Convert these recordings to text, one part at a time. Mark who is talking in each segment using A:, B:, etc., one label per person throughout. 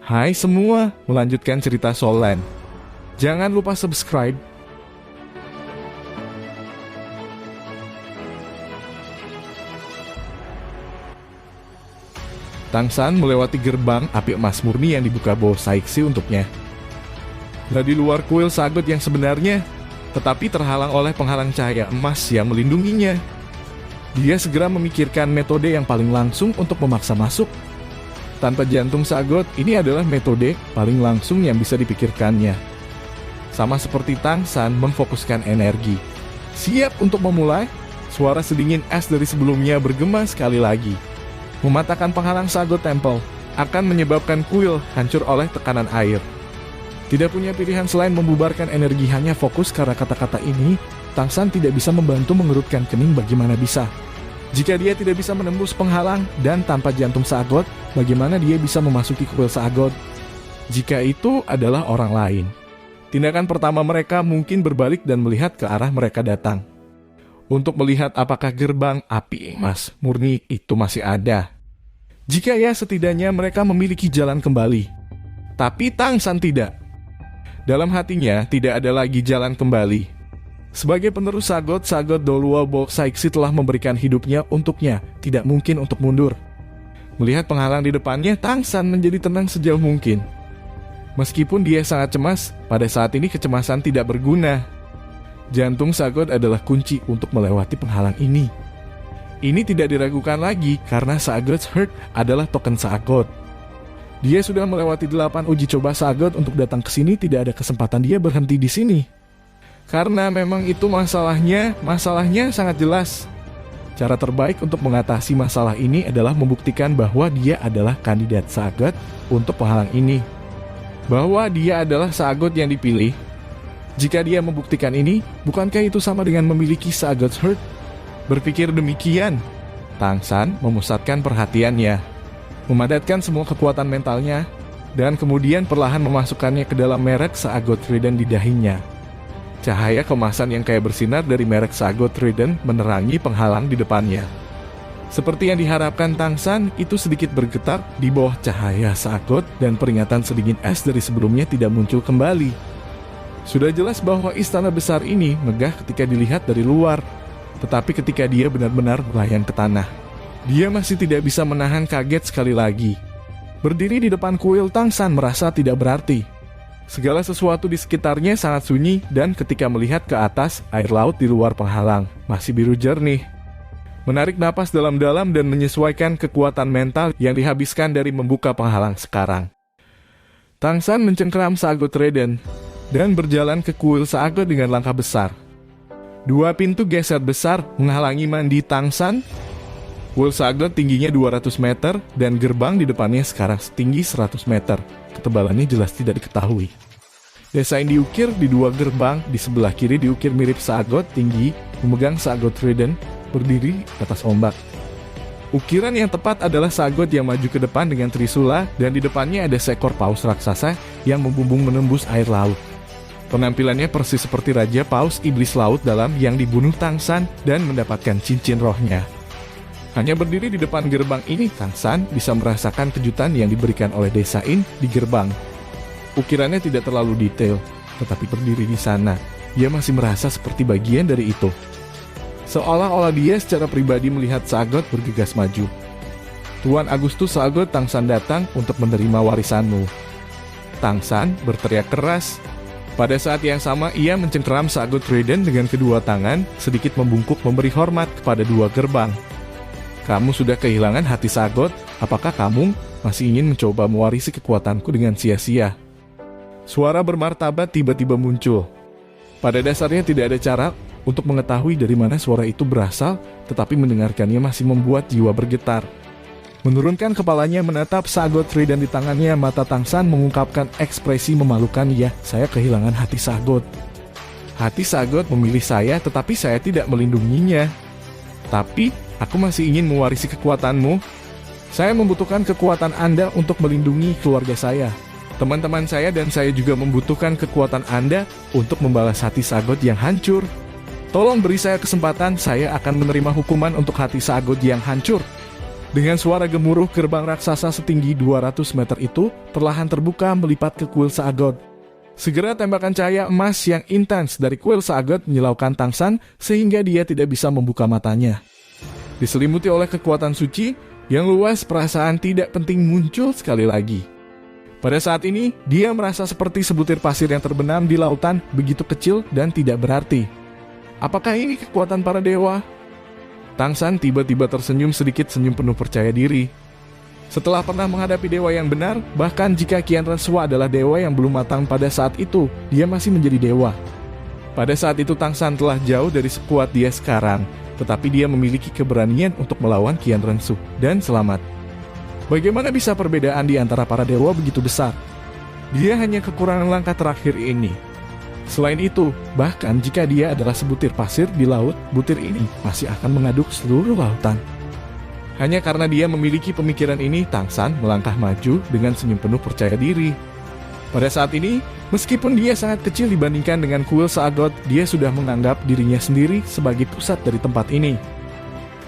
A: Hai semua, melanjutkan cerita Soul Land. Jangan lupa subscribe. Tang San melewati gerbang api emas murni yang dibuka Bo Saixi untuknya. Di luar kuil Sagot yang sebenarnya, tetapi terhalang oleh penghalang cahaya emas yang melindunginya. Dia segera memikirkan metode yang paling langsung untuk memaksa masuk. Tanpa jantung Sagot, ini adalah metode paling langsung yang bisa dipikirkannya. Sama seperti Tang San memfokuskan energi. Siap untuk memulai, suara sedingin es dari sebelumnya bergema sekali lagi. Mematahkan penghalang Sagot Temple akan menyebabkan kuil hancur oleh tekanan air. Tidak punya pilihan selain membubarkan energi hanya fokus karena kata-kata ini, Tang San tidak bisa membantu mengerutkan kening bagaimana bisa. Jika dia tidak bisa menembus penghalang dan tanpa jantung Sagot, bagaimana dia bisa memasuki kuil Sagot? Jika itu adalah orang lain. Tindakan pertama mereka mungkin berbalik dan melihat ke arah mereka datang. Untuk melihat apakah gerbang api emas murni itu masih ada. Jika ya, setidaknya mereka memiliki jalan kembali. Tapi Tang San tidak. Dalam hatinya tidak ada lagi jalan kembali. Sebagai penerus Sagot Dolua Bo Saixi telah memberikan hidupnya untuknya, tidak mungkin untuk mundur. Melihat penghalang di depannya, Tang San menjadi tenang sejauh mungkin. Meskipun dia sangat cemas, pada saat ini kecemasan tidak berguna. Jantung Sagot adalah kunci untuk melewati penghalang ini. Ini tidak diragukan lagi karena Sagot's Heart adalah token Sagot. Dia sudah melewati 8 uji coba Sagot untuk datang ke sini, tidak ada kesempatan dia berhenti di sini. Karena memang itu masalahnya sangat jelas. Cara terbaik untuk mengatasi masalah ini adalah membuktikan bahwa dia adalah kandidat Sagot untuk penghalang ini. Bahwa dia adalah Sagot yang dipilih. Jika dia membuktikan ini, bukankah itu sama dengan memiliki Sagot's Heart? Berpikir demikian, Tang San memusatkan perhatiannya, memadatkan semua kekuatan mentalnya, dan kemudian perlahan memasukkannya ke dalam merek Sagot Trident di dahinya. Cahaya kemasan yang kayak bersinar dari merek Sagot Trident menerangi penghalang di depannya. Seperti yang diharapkan Tang San, itu sedikit bergetar di bawah cahaya Sagot dan peringatan sedingin es dari sebelumnya tidak muncul kembali. Sudah jelas bahwa istana besar ini megah ketika dilihat dari luar, tetapi ketika dia benar-benar melayang ke tanah, dia masih tidak bisa menahan kaget sekali lagi. Berdiri di depan kuil, Tang San merasa tidak berarti. Segala sesuatu di sekitarnya sangat sunyi dan ketika melihat ke atas, air laut di luar penghalang masih biru jernih. Menarik napas dalam-dalam dan menyesuaikan kekuatan mental yang dihabiskan dari membuka penghalang sekarang. Tang San mencengkeram Sagot Trident dan berjalan ke kuil Sagot dengan langkah besar. 2 pintu geser besar menghalangi mandi Tang San. Kuil Sagot tingginya 200 meter dan gerbang di depannya sekarang setinggi 100 meter. Ketebalannya jelas tidak diketahui. Desain diukir di 2 gerbang, di sebelah kiri diukir mirip Sagot tinggi, memegang Sagot Trident, berdiri di atas ombak. Ukiran yang tepat adalah Sagot yang maju ke depan dengan trisula dan di depannya ada seekor paus raksasa yang membumbung menembus air laut. Penampilannya persis seperti Raja Paus Iblis Laut Dalam yang dibunuh Tang San dan mendapatkan cincin rohnya. Hanya berdiri di depan gerbang ini, Tang San bisa merasakan kejutan yang diberikan oleh Desain di gerbang. Ukirannya tidak terlalu detail, tetapi berdiri di sana, dia masih merasa seperti bagian dari itu. Seolah-olah dia secara pribadi melihat Sagot bergegas maju. Tuan Agustus Sagot, Tang San datang untuk menerima warisanmu. Tang San berteriak keras. Pada saat yang sama, ia mencengkeram Sagot Trident dengan kedua tangan, sedikit membungkuk memberi hormat kepada 2 gerbang. Kamu sudah kehilangan hati Sagot, apakah kamu masih ingin mencoba mewarisi kekuatanku dengan sia-sia? Suara bermartabat tiba-tiba muncul. Pada dasarnya tidak ada cara untuk mengetahui dari mana suara itu berasal, tetapi mendengarkannya masih membuat jiwa bergetar. Menurunkan kepalanya menatap Sagot Trident di tangannya, mata Tang San mengungkapkan ekspresi memalukan. Ya, saya kehilangan hati Sagot. Hati Sagot memilih saya, tetapi saya tidak melindunginya. Tapi, aku masih ingin mewarisi kekuatanmu. Saya membutuhkan kekuatan Anda untuk melindungi keluarga saya. Teman-teman saya dan saya juga membutuhkan kekuatan Anda untuk membalas hati Sagot yang hancur. Tolong beri saya kesempatan, saya akan menerima hukuman untuk hati Sagot yang hancur. Dengan suara gemuruh, gerbang raksasa setinggi 200 meter itu perlahan terbuka melipat ke kuil Saagot. Segera tembakan cahaya emas yang intens dari kuil Saagot menyilaukan Tangsan sehingga dia tidak bisa membuka matanya. Diselimuti oleh kekuatan suci yang luas, perasaan tidak penting muncul sekali lagi. Pada saat ini, dia merasa seperti sebutir pasir yang terbenam di lautan, begitu kecil dan tidak berarti. Apakah ini kekuatan para dewa? Tangsan tiba-tiba tersenyum sedikit, senyum penuh percaya diri. Setelah pernah menghadapi dewa yang benar, bahkan jika Kian Rensua adalah dewa yang belum matang pada saat itu, dia masih menjadi dewa. Pada saat itu Tangsan telah jauh dari sekuat dia sekarang, tetapi dia memiliki keberanian untuk melawan Kian Rensu dan selamat. Bagaimana bisa perbedaan di antara para dewa begitu besar? Dia hanya kekurangan langkah terakhir ini. Selain itu, bahkan jika dia adalah sebutir pasir di laut, butir ini masih akan mengaduk seluruh lautan. Hanya karena dia memiliki pemikiran ini, Tangsan melangkah maju dengan senyum penuh percaya diri. Pada saat ini, meskipun dia sangat kecil dibandingkan dengan kuil Saagot, dia sudah menganggap dirinya sendiri sebagai pusat dari tempat ini.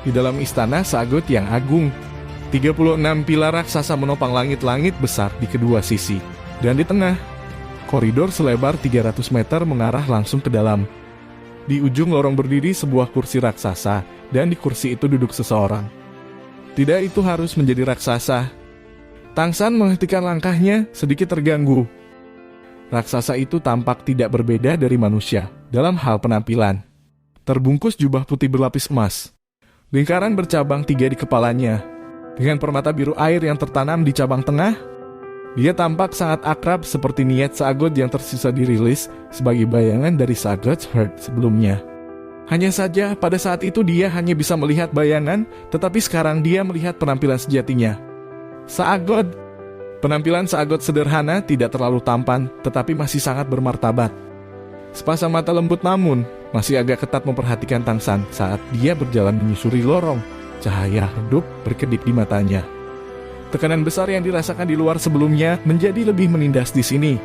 A: Di dalam istana Saagot yang agung, 36 pilar raksasa menopang langit-langit besar di kedua sisi. Dan di tengah, koridor selebar 300 meter mengarah langsung ke dalam. Di ujung lorong berdiri sebuah kursi raksasa, dan di kursi itu duduk seseorang. Tidak itu harus menjadi raksasa. Tangsan menghentikan langkahnya, sedikit terganggu. Raksasa itu tampak tidak berbeda dari manusia dalam hal penampilan. Terbungkus jubah putih berlapis emas. Lingkaran bercabang 3 di kepalanya. Dengan permata biru air yang tertanam di cabang tengah, dia tampak sangat akrab seperti niat Saagot yang tersisa dirilis sebagai bayangan dari Saagot's Heart sebelumnya. Hanya saja pada saat itu dia hanya bisa melihat bayangan, tetapi sekarang dia melihat penampilan sejatinya. Saagot. Penampilan Saagot sederhana, tidak terlalu tampan, tetapi masih sangat bermartabat. Sepasang mata lembut namun masih agak ketat memperhatikan Tangsan saat dia berjalan menyusuri lorong. Cahaya redup berkedip di matanya. Tekanan besar yang dirasakan di luar sebelumnya menjadi lebih menindas di sini.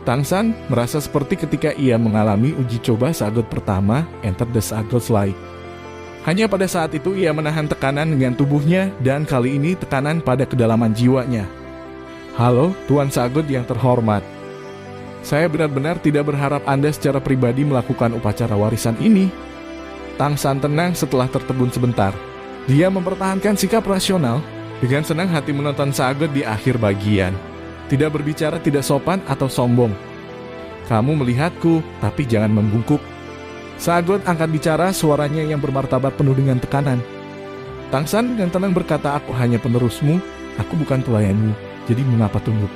A: Tangsan merasa seperti ketika ia mengalami uji coba Saagot pertama, Enter the Saagot's Light. Hanya pada saat itu ia menahan tekanan dengan tubuhnya dan kali ini tekanan pada kedalaman jiwanya. Halo, Tuan Saagot yang terhormat. Saya benar-benar tidak berharap Anda secara pribadi melakukan upacara warisan ini. Tangsan tenang setelah tertegun sebentar. Dia mempertahankan sikap rasional, dengan senang hati menonton Saagot di akhir bagian. Tidak berbicara tidak sopan atau sombong. Kamu melihatku, tapi jangan membungkuk. Saagot angkat bicara, suaranya yang bermartabat penuh dengan tekanan. Tangsan dengan tenang berkata, aku hanya penerusmu, aku bukan pelayanmu, jadi mengapa tunduk?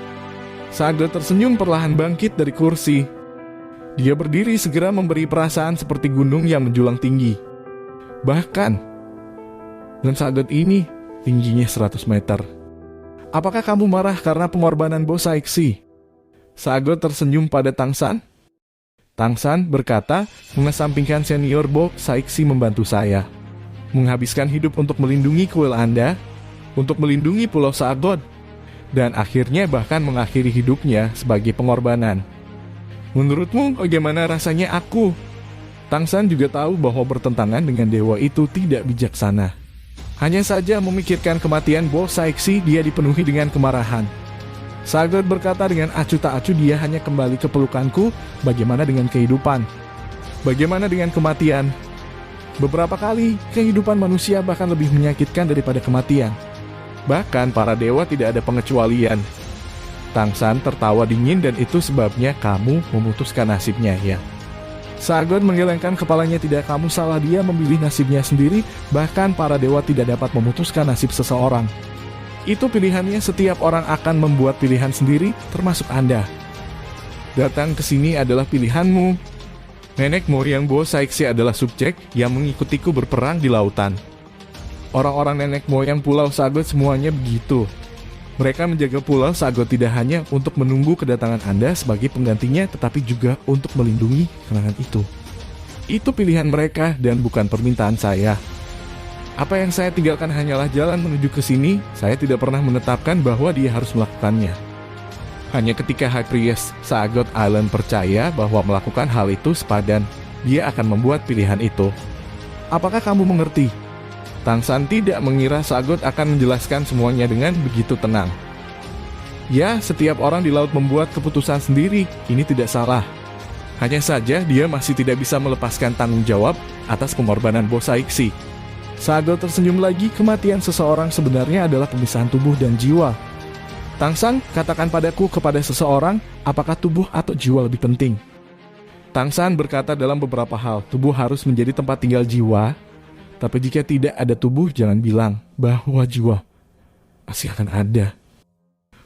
A: Saagot tersenyum perlahan bangkit dari kursi. Dia berdiri segera memberi perasaan seperti gunung yang menjulang tinggi. Bahkan dan Saagot ini tingginya 100 meter. Apakah kamu marah karena pengorbanan Bo Saiksi? Saagot tersenyum pada Tangsan. Tangsan berkata, mengesampingkan senior Bo Saiksi membantu saya. Menghabiskan hidup untuk melindungi kuil Anda, untuk melindungi Pulau Saagot, dan akhirnya bahkan mengakhiri hidupnya sebagai pengorbanan. Menurutmu bagaimana rasanya aku? Tangsan juga tahu bahwa bertentangan dengan dewa itu tidak bijaksana. Hanya saja memikirkan kematian Bo Saiksi, dia dipenuhi dengan kemarahan. Saagot berkata dengan acuh tak acuh, dia hanya kembali ke pelukanku. Bagaimana dengan kehidupan? Bagaimana dengan kematian? Beberapa kali, kehidupan manusia bahkan lebih menyakitkan daripada kematian. Bahkan para dewa tidak ada pengecualian. Tangsan tertawa dingin, dan itu sebabnya kamu memutuskan nasibnya, ya. Saagot menggelengkan kepalanya. Tidak, kamu salah, dia memilih nasibnya sendiri. Bahkan para dewa tidak dapat memutuskan nasib seseorang. Itu pilihannya, setiap orang akan membuat pilihan sendiri, termasuk Anda. Datang ke sini adalah pilihanmu. Nenek moyang Bo Saiksi adalah subjek yang mengikutiku berperang di lautan. Orang-orang nenek moyang Pulau Saagot semuanya begitu. Mereka menjaga Pulau Saagot tidak hanya untuk menunggu kedatangan Anda sebagai penggantinya, tetapi juga untuk melindungi kenangan itu. Itu pilihan mereka dan bukan permintaan saya. Apa yang saya tinggalkan hanyalah jalan menuju ke sini. Saya tidak pernah menetapkan bahwa dia harus melakukannya. Hanya ketika High Priest Saagot Island percaya bahwa melakukan hal itu sepadan, dia akan membuat pilihan itu. Apakah kamu mengerti? Tangsan tidak mengira Sagot akan menjelaskan semuanya dengan begitu tenang. Ya, setiap orang di laut membuat keputusan sendiri, ini tidak salah. Hanya saja dia masih tidak bisa melepaskan tanggung jawab atas pengorbanan bos Saiksi. Sagot tersenyum lagi, kematian seseorang sebenarnya adalah pemisahan tubuh dan jiwa. Tangsan, katakan padaku kepada seseorang, apakah tubuh atau jiwa lebih penting? Tangsan berkata dalam beberapa hal, tubuh harus menjadi tempat tinggal jiwa, tapi jika tidak ada tubuh, jangan bilang bahwa jiwa masih akan ada.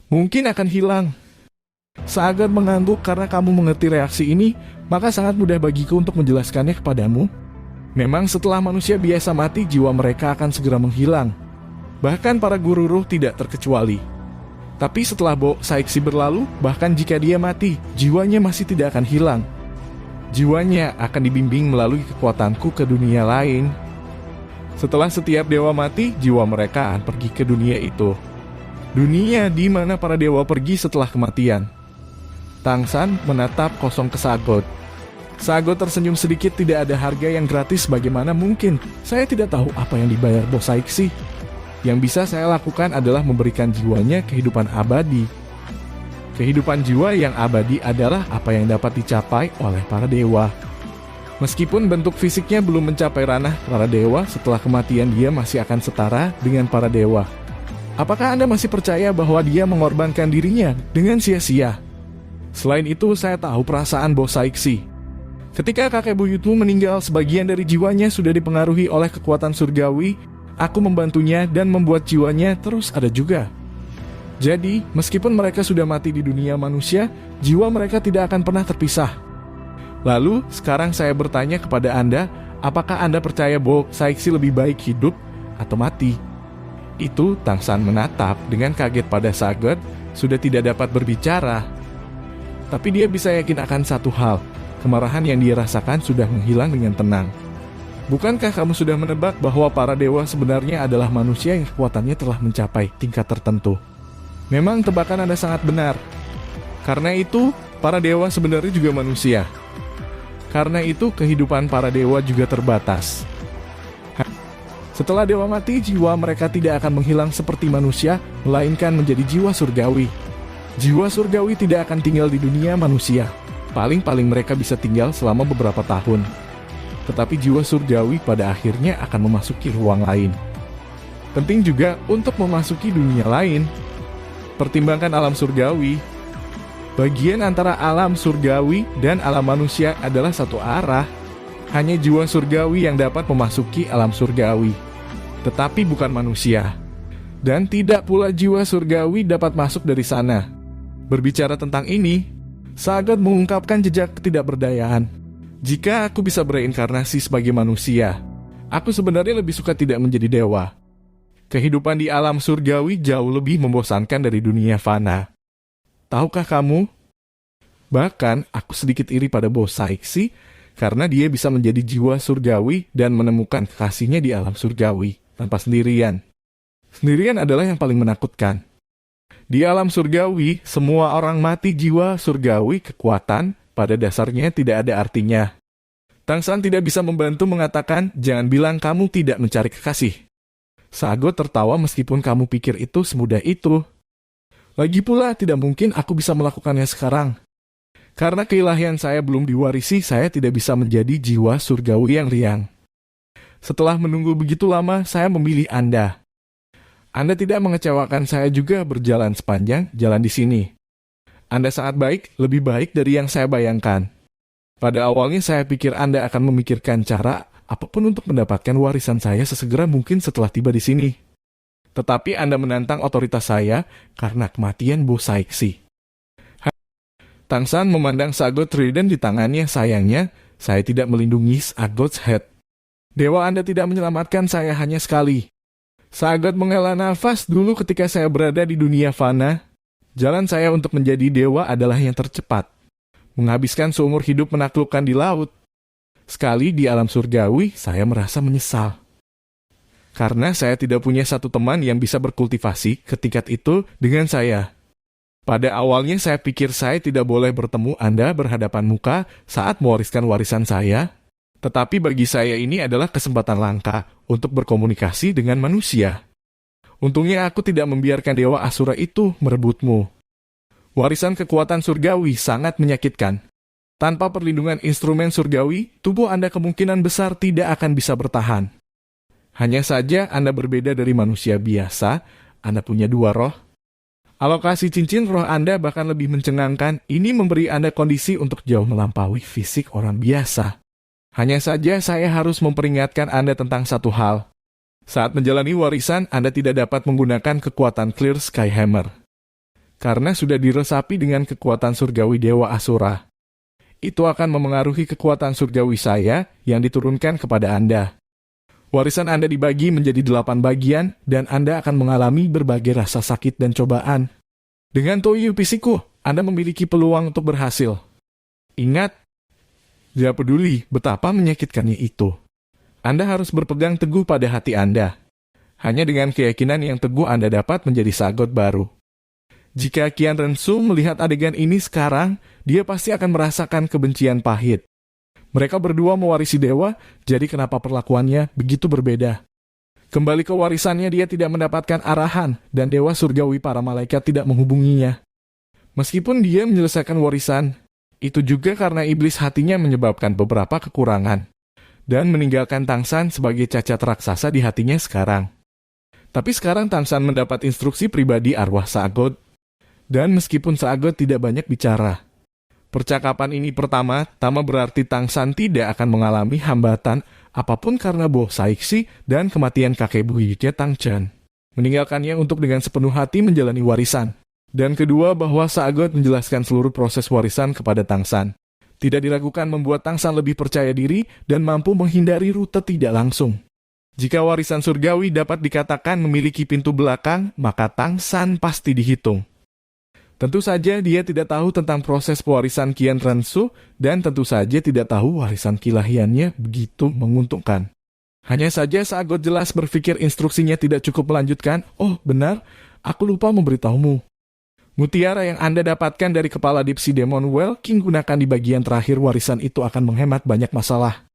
A: Mungkin akan hilang. Sagot mengangguk, karena kamu mengerti reaksi ini, maka sangat mudah bagiku untuk menjelaskannya kepadamu. Memang setelah manusia biasa mati, jiwa mereka akan segera menghilang. Bahkan para guru ruh tidak terkecuali. Tapi setelah Bo Saiksi berlalu, bahkan jika dia mati, jiwanya masih tidak akan hilang. Jiwanya akan dibimbing melalui kekuatanku ke dunia lain. Setelah setiap dewa mati, jiwa mereka akan pergi ke dunia itu. Dunia di mana para dewa pergi setelah kematian. Tangsan menatap kosong ke Sagot. Sagot tersenyum sedikit, tidak ada harga yang gratis, bagaimana mungkin? Saya tidak tahu apa yang dibayar bos Saiksi. Yang bisa saya lakukan adalah memberikan jiwanya kehidupan abadi. Kehidupan jiwa yang abadi adalah apa yang dapat dicapai oleh para dewa. Meskipun bentuk fisiknya belum mencapai ranah para dewa, setelah kematian dia masih akan setara dengan para dewa. Apakah Anda masih percaya bahwa dia mengorbankan dirinya dengan sia-sia? Selain itu, saya tahu perasaan bos Saiksi. Ketika kakek buyutmu meninggal, sebagian dari jiwanya sudah dipengaruhi oleh kekuatan surgawi. Aku membantunya dan membuat jiwanya terus ada juga. Jadi, meskipun mereka sudah mati di dunia manusia, jiwa mereka tidak akan pernah terpisah. Lalu, sekarang saya bertanya kepada Anda, apakah Anda percaya Bo Saiksi lebih baik hidup atau mati? Itu Tangsan menatap dengan kaget pada Sagot, sudah tidak dapat berbicara. Tapi dia bisa yakin akan satu hal, kemarahan yang dia rasakan sudah menghilang dengan tenang. Bukankah kamu sudah menebak bahwa para dewa sebenarnya adalah manusia yang kekuatannya telah mencapai tingkat tertentu? Memang tebakan Anda sangat benar. Karena itu, para dewa sebenarnya juga manusia. Karena itu, kehidupan para dewa juga terbatas. Setelah dewa mati, jiwa mereka tidak akan menghilang seperti manusia, melainkan menjadi jiwa surgawi. Jiwa surgawi tidak akan tinggal di dunia manusia. Paling-paling mereka bisa tinggal selama beberapa tahun. Tetapi jiwa surgawi pada akhirnya akan memasuki ruang lain. Penting juga untuk memasuki dunia lain. Pertimbangkan alam surgawi. Bagian antara alam surgawi dan alam manusia adalah satu arah. Hanya jiwa surgawi yang dapat memasuki alam surgawi, tetapi bukan manusia. Dan tidak pula jiwa surgawi dapat masuk dari sana. Berbicara tentang ini, Sagot mengungkapkan jejak ketidakberdayaan. Jika aku bisa bereinkarnasi sebagai manusia, aku sebenarnya lebih suka tidak menjadi dewa. Kehidupan di alam surgawi jauh lebih membosankan dari dunia fana. Tahukah kamu? Bahkan aku sedikit iri pada bos Saiksi karena dia bisa menjadi jiwa surgawi dan menemukan kekasihnya di alam surgawi tanpa sendirian. Sendirian adalah yang paling menakutkan. Di alam surgawi, semua orang mati jiwa surgawi kekuatan pada dasarnya tidak ada artinya. Tangsan tidak bisa membantu mengatakan, jangan bilang kamu tidak mencari kekasih. Sagot tertawa meskipun kamu pikir itu semudah itu. Lagi pula tidak mungkin aku bisa melakukannya sekarang. Karena keilahian saya belum diwarisi, saya tidak bisa menjadi jiwa surgawi yang riang. Setelah menunggu begitu lama, saya memilih Anda. Anda tidak mengecewakan saya juga berjalan sepanjang jalan di sini. Anda sangat baik, lebih baik dari yang saya bayangkan. Pada awalnya saya pikir Anda akan memikirkan cara apapun untuk mendapatkan warisan saya sesegera mungkin setelah tiba di sini. Tetapi Anda menantang otoritas saya karena kematian bos Saiksi. Tangsan memandang Sagot trident di tangannya. Sayangnya, saya tidak melindungi Sagot's head. Dewa Anda tidak menyelamatkan saya hanya sekali. Sagot menghela nafas dulu ketika saya berada di dunia fana. Jalan saya untuk menjadi dewa adalah yang tercepat. Menghabiskan seumur hidup menaklukkan di laut. Sekali di alam surgawi, saya merasa menyesal. Karena saya tidak punya satu teman yang bisa berkultivasi ketingkat itu dengan saya. Pada awalnya saya pikir saya tidak boleh bertemu Anda berhadapan muka saat mewariskan warisan saya. Tetapi bagi saya ini adalah kesempatan langka untuk berkomunikasi dengan manusia. Untungnya aku tidak membiarkan Dewa Asura itu merebutmu. Warisan kekuatan surgawi sangat menyakitkan. Tanpa perlindungan instrumen surgawi, tubuh Anda kemungkinan besar tidak akan bisa bertahan. Hanya saja Anda berbeda dari manusia biasa, Anda punya dua roh. Alokasi cincin roh Anda bahkan lebih mencengangkan, ini memberi Anda kondisi untuk jauh melampaui fisik orang biasa. Hanya saja saya harus memperingatkan Anda tentang satu hal. Saat menjalani warisan, Anda tidak dapat menggunakan kekuatan Clear Sky Hammer. Karena sudah diresapi dengan kekuatan surgawi Dewa Asura. Itu akan memengaruhi kekuatan surgawi saya yang diturunkan kepada Anda. Warisan Anda dibagi menjadi 8 bagian dan Anda akan mengalami berbagai rasa sakit dan cobaan. Dengan Toyu Pisiku, Anda memiliki peluang untuk berhasil. Ingat, tidak peduli betapa menyakitkannya itu. Anda harus berpegang teguh pada hati Anda. Hanya dengan keyakinan yang teguh Anda dapat menjadi Sagot baru. Jika Qian Rensu melihat adegan ini sekarang, dia pasti akan merasakan kebencian pahit. Mereka berdua mewarisi dewa, jadi kenapa perlakuannya begitu berbeda? Kembali ke warisannya, dia tidak mendapatkan arahan, dan dewa surgawi para malaikat tidak menghubunginya. Meskipun dia menyelesaikan warisan, itu juga karena iblis hatinya menyebabkan beberapa kekurangan, dan meninggalkan Tangsan sebagai cacat raksasa di hatinya sekarang. Tapi sekarang Tangsan mendapat instruksi pribadi arwah Sagot, dan meskipun Sagot tidak banyak bicara, percakapan ini pertama berarti Tangsan tidak akan mengalami hambatan apapun karena Bo Saiksi dan kematian kakek buyutnya Tangchen, meninggalkannya untuk dengan sepenuh hati menjalani warisan. Dan kedua, bahwa Sagot menjelaskan seluruh proses warisan kepada Tangsan. Tidak diragukan membuat Tangsan lebih percaya diri dan mampu menghindari rute tidak langsung. Jika warisan surgawi dapat dikatakan memiliki pintu belakang, maka Tangsan pasti dihitung. Tentu saja dia tidak tahu tentang proses pewarisan Qian Rensu dan tentu saja tidak tahu warisan keilahiannya begitu menguntungkan. Hanya saja Sagot jelas berpikir instruksinya tidak cukup melanjutkan. Oh benar, aku lupa memberitahumu. Mutiara yang Anda dapatkan dari kepala Deep Sea Demon Whale King gunakan di bagian terakhir warisan itu akan menghemat banyak masalah.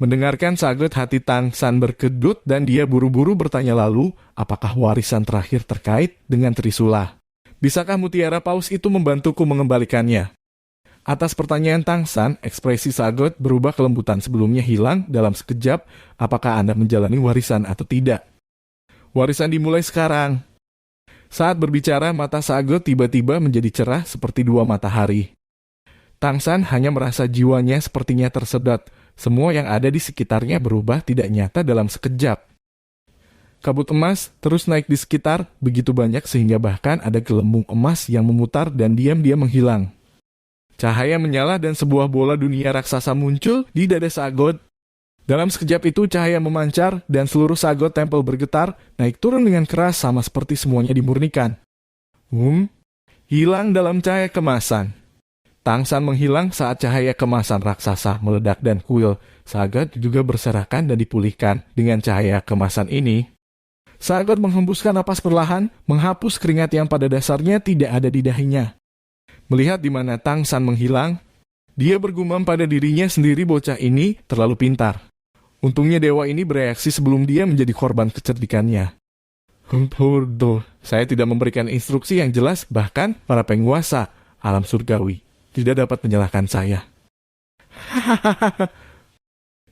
A: Mendengarkan Sagot, hati Tangsan berkedut dan dia buru-buru bertanya lalu, apakah warisan terakhir terkait dengan Trisula? Bisakah mutiara paus itu membantuku mengembalikannya? Atas pertanyaan Tangsan, ekspresi Sagot berubah kelembutan sebelumnya hilang dalam sekejap. Apakah Anda menjalani warisan atau tidak? Warisan dimulai sekarang. Saat berbicara, mata Sagot tiba-tiba menjadi cerah seperti dua matahari. Tangsan hanya merasa jiwanya sepertinya tersedot. Semua yang ada di sekitarnya berubah tidak nyata dalam sekejap. Kabut emas terus naik di sekitar, begitu banyak sehingga bahkan ada gelembung emas yang memutar dan diam-diam menghilang. Cahaya menyala dan sebuah bola dunia raksasa muncul di dada Sagot. Dalam sekejap itu cahaya memancar dan seluruh Sagot tempel bergetar, naik turun dengan keras sama seperti semuanya dimurnikan. Hilang dalam cahaya kemasan. Tangsan menghilang saat cahaya kemasan raksasa meledak dan kuil Sagot juga berserakan dan dipulihkan dengan cahaya kemasan ini. Sagot menghembuskan napas perlahan, menghapus keringat yang pada dasarnya tidak ada di dahinya. Melihat di mana Tangsan menghilang, dia bergumam pada dirinya sendiri, bocah ini terlalu pintar. Untungnya dewa ini bereaksi sebelum dia menjadi korban kecerdikannya. Saya tidak memberikan instruksi yang jelas, bahkan para penguasa alam surgawi tidak dapat menyalahkan saya.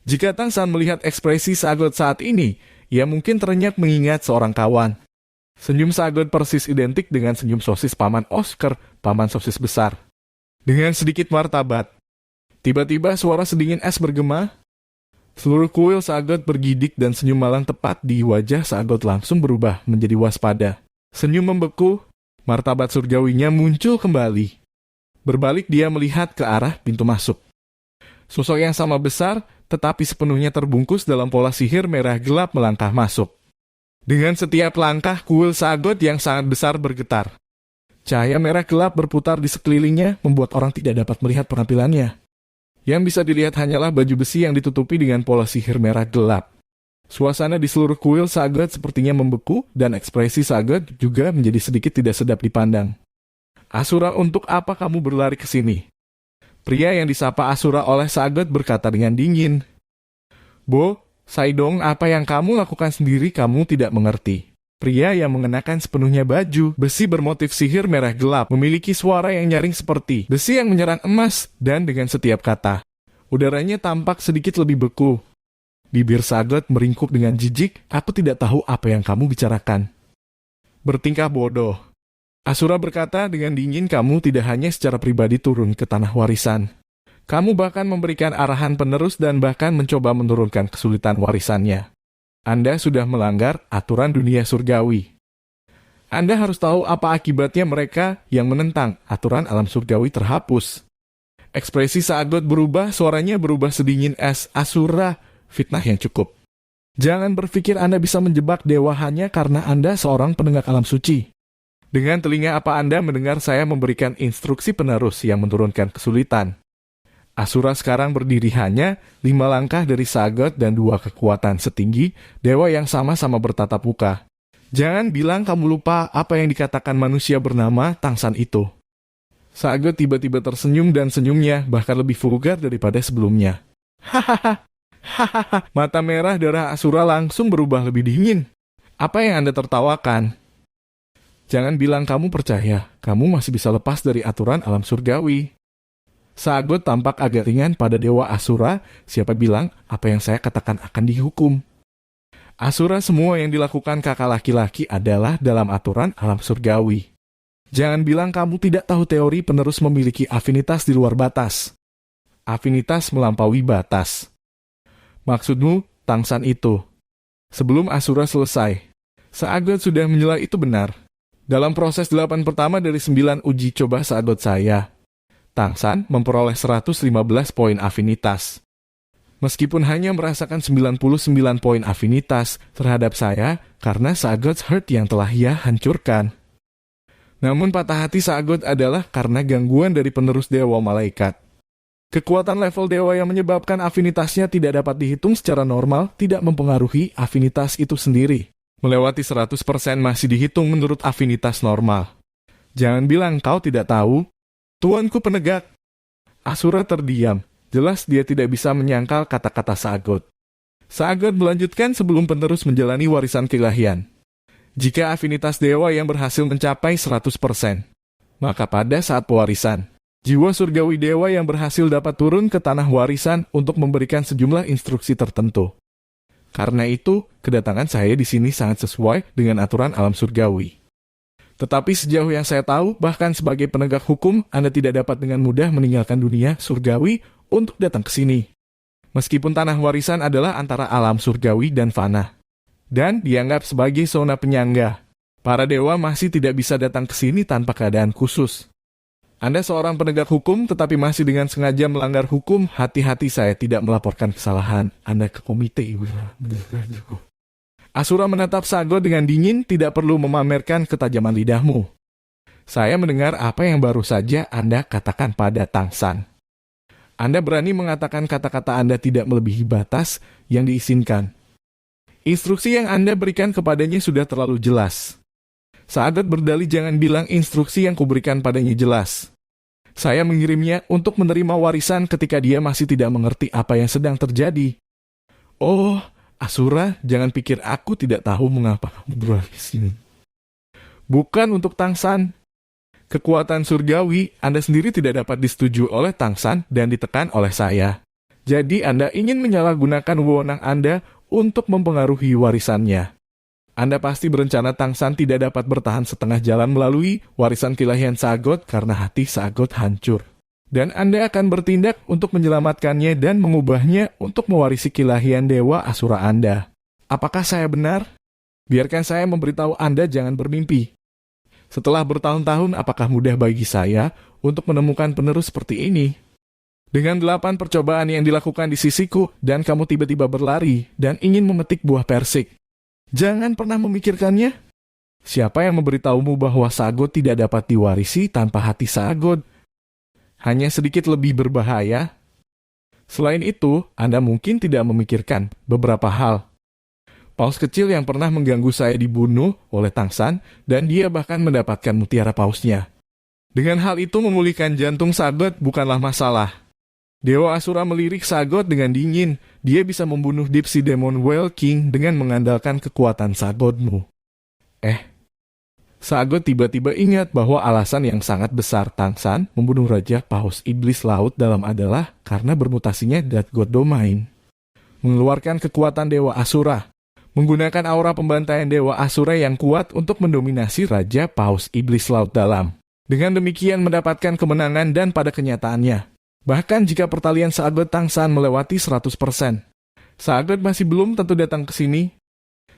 A: Jika Tangsan melihat ekspresi Sagot saat ini, ia mungkin ternyata mengingat seorang kawan. Senyum Sagot persis identik dengan senyum sosis Paman Oscar, paman sosis besar. Dengan sedikit martabat. Tiba-tiba suara sedingin es bergema. Seluruh kuil Sagot bergidik dan senyum malang tepat di wajah Sagot langsung berubah menjadi waspada. Senyum membeku, martabat surgawinya muncul kembali. Berbalik dia melihat ke arah pintu masuk. Sosok yang sama besar, tetapi sepenuhnya terbungkus dalam pola sihir merah gelap melangkah masuk. Dengan setiap langkah, kuil Sagot yang sangat besar bergetar. Cahaya merah gelap berputar di sekelilingnya, membuat orang tidak dapat melihat penampilannya. Yang bisa dilihat hanyalah baju besi yang ditutupi dengan pola sihir merah gelap. Suasana di seluruh kuil Sagot sepertinya membeku, dan ekspresi Sagot juga menjadi sedikit tidak sedap dipandang. Asura, untuk apa kamu berlari ke sini? Pria yang disapa Asura oleh Sagot berkata dengan dingin. Bo, Saidong, apa yang kamu lakukan sendiri kamu tidak mengerti. Pria yang mengenakan sepenuhnya baju besi bermotif sihir merah gelap memiliki suara yang nyaring seperti besi yang menyerang emas, dan dengan setiap kata, udaranya tampak sedikit lebih beku. Bibir Sagot meringkuk dengan jijik. Aku tidak tahu apa yang kamu bicarakan. Bertingkah bodoh. Asura berkata dengan dingin, kamu tidak hanya secara pribadi turun ke tanah warisan. Kamu bahkan memberikan arahan penerus dan bahkan mencoba menurunkan kesulitan warisannya. Anda sudah melanggar aturan dunia surgawi. Anda harus tahu apa akibatnya mereka yang menentang aturan alam surgawi terhapus. Ekspresi Sagot berubah, suaranya berubah sedingin es. Asura, fitnah yang cukup. Jangan berpikir Anda bisa menjebak dewa hanya karena Anda seorang penenggak alam suci. Dengan telinga apa Anda mendengar saya memberikan instruksi penerus yang menurunkan kesulitan? Asura sekarang berdiri hanya 5 langkah dari Sagot dan 2 kekuatan setinggi dewa yang sama-sama bertatap muka. Jangan bilang kamu lupa apa yang dikatakan manusia bernama Tangsan itu. Sagot tiba-tiba tersenyum dan senyumnya bahkan lebih vulgar daripada sebelumnya. Hahaha, hahaha. Mata merah darah Asura langsung berubah lebih dingin. Apa yang Anda tertawakan? Jangan bilang kamu percaya, kamu masih bisa lepas dari aturan alam surgawi. Sagot tampak agak ringan pada dewa Asura. Siapa bilang apa yang saya katakan akan dihukum? Asura, semua yang dilakukan kakak laki-laki adalah dalam aturan alam surgawi. Jangan bilang kamu tidak tahu teori penerus memiliki afinitas di luar batas. Afinitas melampaui batas. Maksudmu, Tangsan itu. Sebelum Asura selesai, Sagot sudah menyela itu benar. Dalam proses 8 pertama dari 9 uji coba Sagot saya, Tangsan memperoleh 115 poin afinitas. Meskipun hanya merasakan 99 poin afinitas terhadap saya karena Sagot Heart yang telah ia hancurkan. Namun patah hati Sagot adalah karena gangguan dari penerus dewa malaikat. Kekuatan level dewa yang menyebabkan afinitasnya tidak dapat dihitung secara normal tidak mempengaruhi afinitas itu sendiri. Melewati 100% masih dihitung menurut afinitas normal. Jangan bilang kau tidak tahu. Tuanku penegak. Asura terdiam. Jelas dia tidak bisa menyangkal kata-kata Sagot. Sagot melanjutkan sebelum penerus menjalani warisan keilahian. Jika afinitas dewa yang berhasil mencapai 100%, maka pada saat pewarisan, jiwa surgawi dewa yang berhasil dapat turun ke tanah warisan untuk memberikan sejumlah instruksi tertentu. Karena itu, kedatangan saya di sini sangat sesuai dengan aturan alam surgawi. Tetapi sejauh yang saya tahu, bahkan sebagai penegak hukum, Anda tidak dapat dengan mudah meninggalkan dunia surgawi untuk datang ke sini. Meskipun tanah warisan adalah antara alam surgawi dan fana, dan dianggap sebagai zona penyangga, para dewa masih tidak bisa datang ke sini tanpa keadaan khusus. Anda seorang penegak hukum, tetapi masih dengan sengaja melanggar hukum. Hati-hati saya tidak melaporkan kesalahan Anda ke komite. Asura menatap Sagot dengan dingin, tidak perlu memamerkan ketajaman lidahmu. Saya mendengar apa yang baru saja Anda katakan pada Tangsan. Anda berani mengatakan kata-kata Anda tidak melebihi batas yang diizinkan. Instruksi yang Anda berikan kepadanya sudah terlalu jelas. Sagot berdalih, jangan bilang instruksi yang kuberikan padanya jelas. Saya mengirimnya untuk menerima warisan ketika dia masih tidak mengerti apa yang sedang terjadi. Oh, Asura, jangan pikir aku tidak tahu mengapa kamu berada di sini. Bukan untuk Tangsan. Kekuatan surgawi Anda sendiri tidak dapat disetujui oleh Tangsan dan ditekan oleh saya. Jadi Anda ingin menyalahgunakan wewenang Anda untuk mempengaruhi warisannya. Anda pasti berencana Tangsan tidak dapat bertahan setengah jalan melalui warisan keilahian Sagot karena hati Sagot hancur. Dan Anda akan bertindak untuk menyelamatkannya dan mengubahnya untuk mewarisi keilahian dewa Asura Anda. Apakah saya benar? Biarkan saya memberitahu Anda jangan bermimpi. Setelah bertahun-tahun, apakah mudah bagi saya untuk menemukan penerus seperti ini? Dengan 8 percobaan yang dilakukan di sisiku, dan kamu tiba-tiba berlari dan ingin memetik buah persik. Jangan pernah memikirkannya. Siapa yang memberitahumu bahwa Sagot tidak dapat diwarisi tanpa hati Sagot? Hanya sedikit lebih berbahaya. Selain itu, Anda mungkin tidak memikirkan beberapa hal. Paus kecil yang pernah mengganggu saya dibunuh oleh Tangsan, dan dia bahkan mendapatkan mutiara pausnya. Dengan hal itu memulihkan jantung Sagot bukanlah masalah. Dewa Asura melirik Sagot dengan dingin. Dia bisa membunuh Deep Sea Demon Whale King dengan mengandalkan kekuatan Sagotmu. Sagot tiba-tiba ingat bahwa alasan yang sangat besar Tangsan membunuh Raja Paus Iblis Laut dalam adalah karena bermutasinya Death God Domain. Mengeluarkan kekuatan Dewa Asura. Menggunakan aura pembantaian Dewa Asura yang kuat untuk mendominasi Raja Paus Iblis Laut Dalam. Dengan demikian mendapatkan kemenangan dan pada kenyataannya. Bahkan jika pertalian Sagot Tangsan melewati 100%. Sagot masih belum tentu datang ke sini.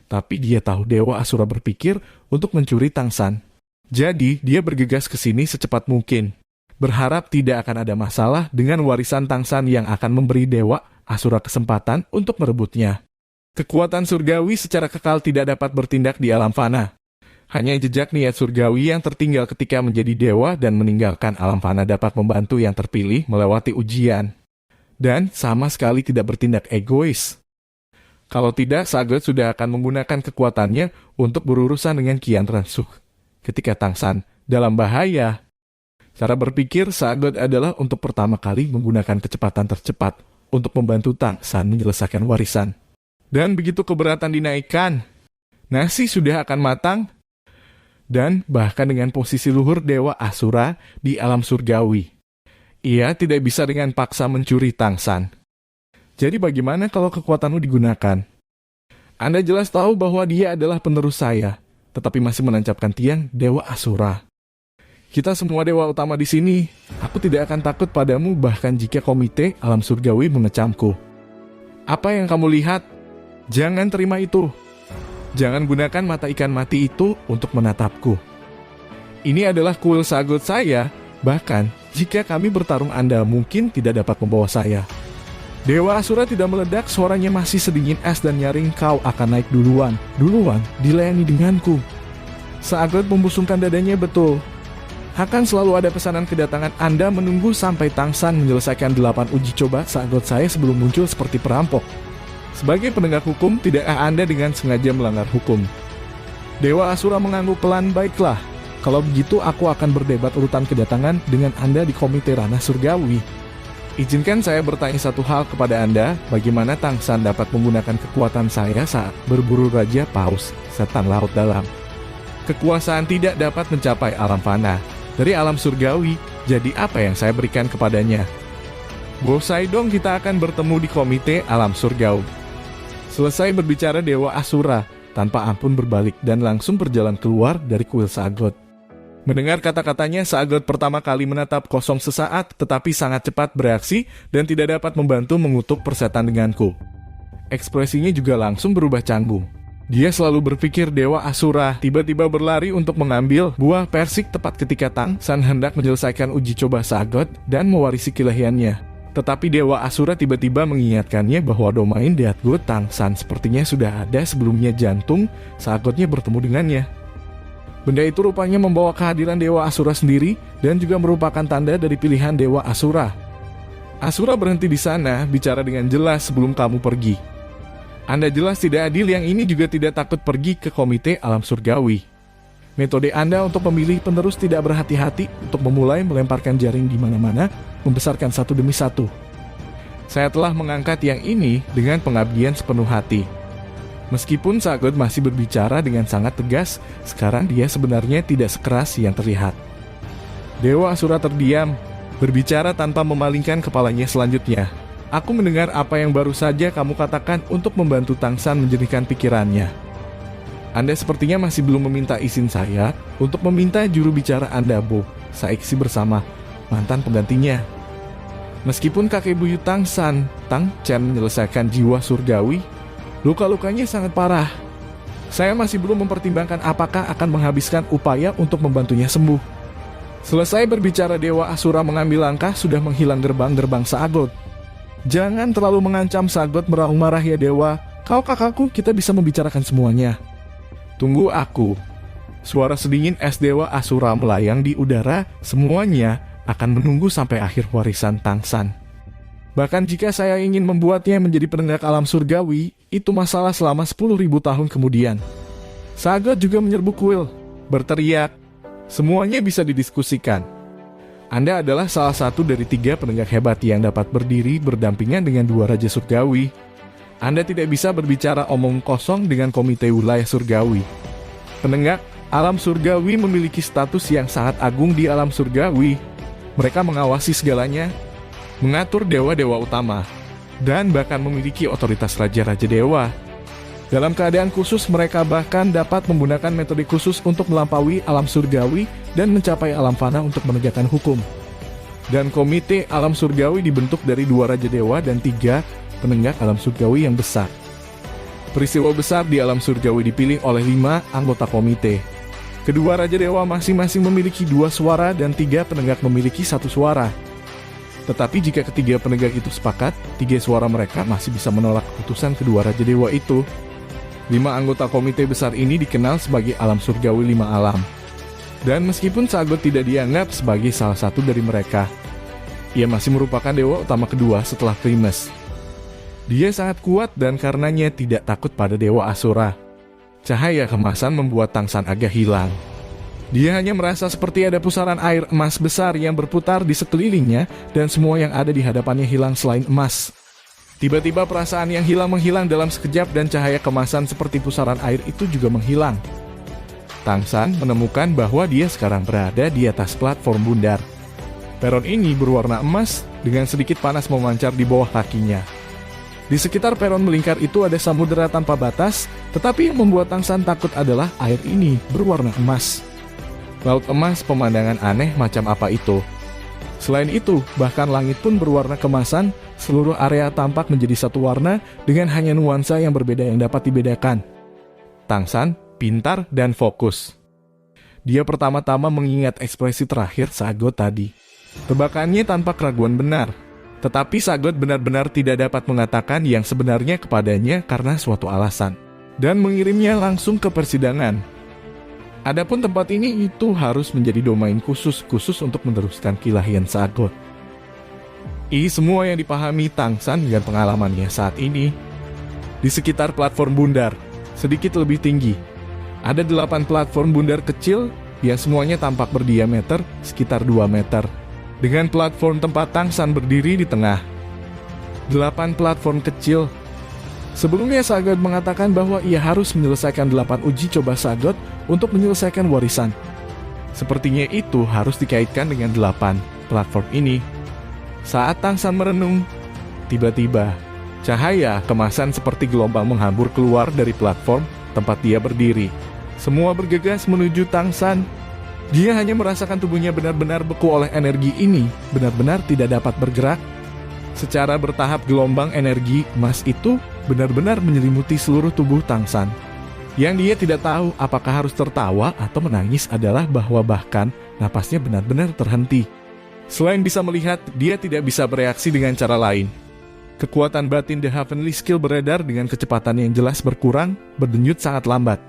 A: Tapi dia tahu Dewa Asura berpikir untuk mencuri Tangsan. Jadi dia bergegas ke sini secepat mungkin. Berharap tidak akan ada masalah dengan warisan Tangsan yang akan memberi Dewa Asura kesempatan untuk merebutnya. Kekuatan surgawi secara kekal tidak dapat bertindak di alam fana. Hanya jejak niat surgawi yang tertinggal ketika menjadi dewa dan meninggalkan alam fana dapat membantu yang terpilih melewati ujian. Dan sama sekali tidak bertindak egois. Kalau tidak, Sagot sudah akan menggunakan kekuatannya untuk berurusan dengan Kian Rensuh. Ketika Tangsan dalam bahaya, cara berpikir Sagot adalah untuk pertama kali menggunakan kecepatan tercepat untuk membantu Tangsan menyelesaikan warisan. Dan begitu keberatan dinaikkan, nasi sudah akan matang. Dan bahkan dengan posisi luhur Dewa Asura di alam surgawi. Ia tidak bisa dengan paksa mencuri Tangsan. Jadi bagaimana kalau kekuatanmu digunakan? Anda jelas tahu bahwa dia adalah penerus saya, tetapi masih menancapkan tiang Dewa Asura. Kita semua dewa utama di sini. Aku tidak akan takut padamu bahkan jika komite alam surgawi mengecamku. Apa yang kamu lihat? Jangan terima itu. Jangan gunakan mata ikan mati itu untuk menatapku. Ini adalah kuil Sagot saya, bahkan jika kami bertarung Anda mungkin tidak dapat membawa saya. Dewa Asura tidak meledak, suaranya masih sedingin es dan nyaring, kau akan naik duluan. Duluan, dilayani denganku. Sagot membusungkan dadanya betul. Akan selalu ada pesanan kedatangan Anda menunggu sampai Tangsan menyelesaikan 8 uji coba Sagot saya sebelum muncul seperti perampok. Sebagai penegak hukum, tidakkah Anda dengan sengaja melanggar hukum? Dewa Asura mengangguk pelan, baiklah. Kalau begitu aku akan berdebat urutan kedatangan dengan Anda di Komite Ranah Surgawi. Izinkan saya bertanya satu hal kepada Anda, bagaimana Tangsan dapat menggunakan kekuatan saya saat berburu Raja Paus, setan laut dalam. Kekuasaan tidak dapat mencapai alam fana. Dari alam surgawi, jadi apa yang saya berikan kepadanya? Bosai dong kita akan bertemu di Komite Alam Surgawi. Selesai berbicara Dewa Asura, tanpa ampun berbalik dan langsung berjalan keluar dari kuil Sagot. Mendengar kata-katanya, Sagot pertama kali menatap kosong sesaat, tetapi sangat cepat bereaksi dan tidak dapat membantu mengutuk persetan denganku. Ekspresinya juga langsung berubah canggung. Dia selalu berpikir Dewa Asura tiba-tiba berlari untuk mengambil buah persik tepat ketika Tangsan hendak menyelesaikan uji coba Sagot dan mewarisi keilahiannya. Tetapi Dewa Asura tiba-tiba mengingatkannya bahwa domain Death God Tangsan sepertinya sudah ada sebelumnya jantung Sagotnya bertemu dengannya. Benda itu rupanya membawa kehadiran Dewa Asura sendiri dan juga merupakan tanda dari pilihan Dewa Asura. Asura berhenti di sana, bicara dengan jelas sebelum kamu pergi. Anda jelas tidak adil, yang ini juga tidak takut pergi ke Komite Alam Surgawi. Metode Anda untuk memilih penerus tidak berhati-hati untuk memulai melemparkan jaring di mana-mana, membesarkan satu demi satu. Saya telah mengangkat yang ini dengan pengabdian sepenuh hati. Meskipun Sagot masih berbicara dengan sangat tegas, sekarang dia sebenarnya tidak sekeras yang terlihat. Dewa Asura terdiam, berbicara tanpa memalingkan kepalanya selanjutnya. Aku mendengar apa yang baru saja kamu katakan untuk membantu Tangsan menjernihkan pikirannya. Anda sepertinya masih belum meminta izin saya untuk meminta juru bicara Anda, Bo Saiksi bersama mantan penggantinya. Meskipun kakek buyut Tangsan, Tang Chen menyelesaikan jiwa surgawi, luka-lukanya sangat parah. Saya masih belum mempertimbangkan apakah akan menghabiskan upaya untuk membantunya sembuh. Selesai berbicara, Dewa Asura mengambil langkah sudah menghilang gerbang-gerbang Sagot. Jangan terlalu mengancam, Sagot meraung marah, ya Dewa. Kau kakakku, kita bisa membicarakan semuanya. Tunggu aku. Suara sedingin es Dewa Asura melayang di udara, semuanya akan menunggu sampai akhir warisan Tangsan. Bahkan jika saya ingin membuatnya menjadi penegak alam surgawi, itu masalah selama 10.000 tahun kemudian. Sagot juga menyerbu kuil, berteriak. Semuanya bisa didiskusikan. Anda adalah salah satu dari 3 penenggak hebat yang dapat berdiri berdampingan dengan 2 raja surgawi. Anda tidak bisa berbicara omong kosong dengan komite wilayah surgawi. Penenggak alam surgawi memiliki status yang sangat agung di alam surgawi. Mereka mengawasi segalanya, mengatur dewa-dewa utama, dan bahkan memiliki otoritas raja-raja dewa. Dalam keadaan khusus, mereka bahkan dapat menggunakan metode khusus untuk melampaui alam surgawi dan mencapai alam fana untuk menegakkan hukum. Dan komite alam surgawi dibentuk dari 2 raja dewa dan 3 penenggak alam surgawi yang besar. Peristiwa besar di alam surgawi dipilih oleh 5 anggota komite. Kedua raja dewa masing-masing memiliki 2 suara dan 3 penenggak memiliki 1 suara. Tetapi jika ketiga penegak itu sepakat, 3 suara mereka masih bisa menolak keputusan kedua raja dewa itu. 5 anggota komite besar ini dikenal sebagai alam surgawi 5 alam. Dan meskipun Sagot tidak dianggap sebagai salah satu dari mereka, ia masih merupakan dewa utama kedua setelah Primus. Dia sangat kuat dan karenanya tidak takut pada dewa Asura. Cahaya kemasan membuat Tangsan agak hilang. Dia hanya merasa seperti ada pusaran air emas besar yang berputar di sekelilingnya dan semua yang ada di hadapannya hilang selain emas. Tiba-tiba perasaan yang hilang menghilang dalam sekejap dan cahaya kemasan seperti pusaran air itu juga menghilang. Tangsan menemukan bahwa dia sekarang berada di atas platform bundar. Peron ini berwarna emas dengan sedikit panas memancar di bawah kakinya. Di sekitar peron melingkar itu ada samudera tanpa batas, tetapi yang membuat Tangsan takut adalah air ini berwarna emas. Laut emas pemandangan aneh macam apa itu? Selain itu, bahkan langit pun berwarna kemasan, seluruh area tampak menjadi satu warna dengan hanya nuansa yang berbeda yang dapat dibedakan. Tangsan pintar dan fokus. Dia pertama-tama mengingat ekspresi terakhir Sagot tadi. Tebakannya tanpa keraguan benar. Tetapi Sagot benar-benar tidak dapat mengatakan yang sebenarnya kepadanya karena suatu alasan. Dan mengirimnya langsung ke persidangan. Adapun tempat ini itu harus menjadi domain khusus untuk meneruskan keilahian Sagot. Semua yang dipahami Tangsan dengan pengalamannya saat ini. Di sekitar platform bundar, sedikit lebih tinggi, ada 8 platform bundar kecil yang semuanya tampak berdiameter sekitar 2 meter. Dengan platform tempat Tangsan berdiri di tengah. 8 platform kecil. Sebelumnya Sagot mengatakan bahwa ia harus menyelesaikan 8 uji coba Sagot untuk menyelesaikan warisan. Sepertinya itu harus dikaitkan dengan 8 platform ini. Saat Tangsan merenung, tiba-tiba cahaya kemasan seperti gelombang menghambur keluar dari platform tempat dia berdiri. Semua bergegas menuju Tangsan. Dia hanya merasakan tubuhnya benar-benar beku oleh energi ini, benar-benar tidak dapat bergerak. Secara bertahap gelombang energi emas itu benar-benar menyelimuti seluruh tubuh Tangsan. Yang dia tidak tahu apakah harus tertawa atau menangis adalah bahwa bahkan napasnya benar-benar terhenti. Selain bisa melihat, dia tidak bisa bereaksi dengan cara lain. Kekuatan batin The Heavenly Skill beredar dengan kecepatan yang jelas berkurang, berdenyut sangat lambat.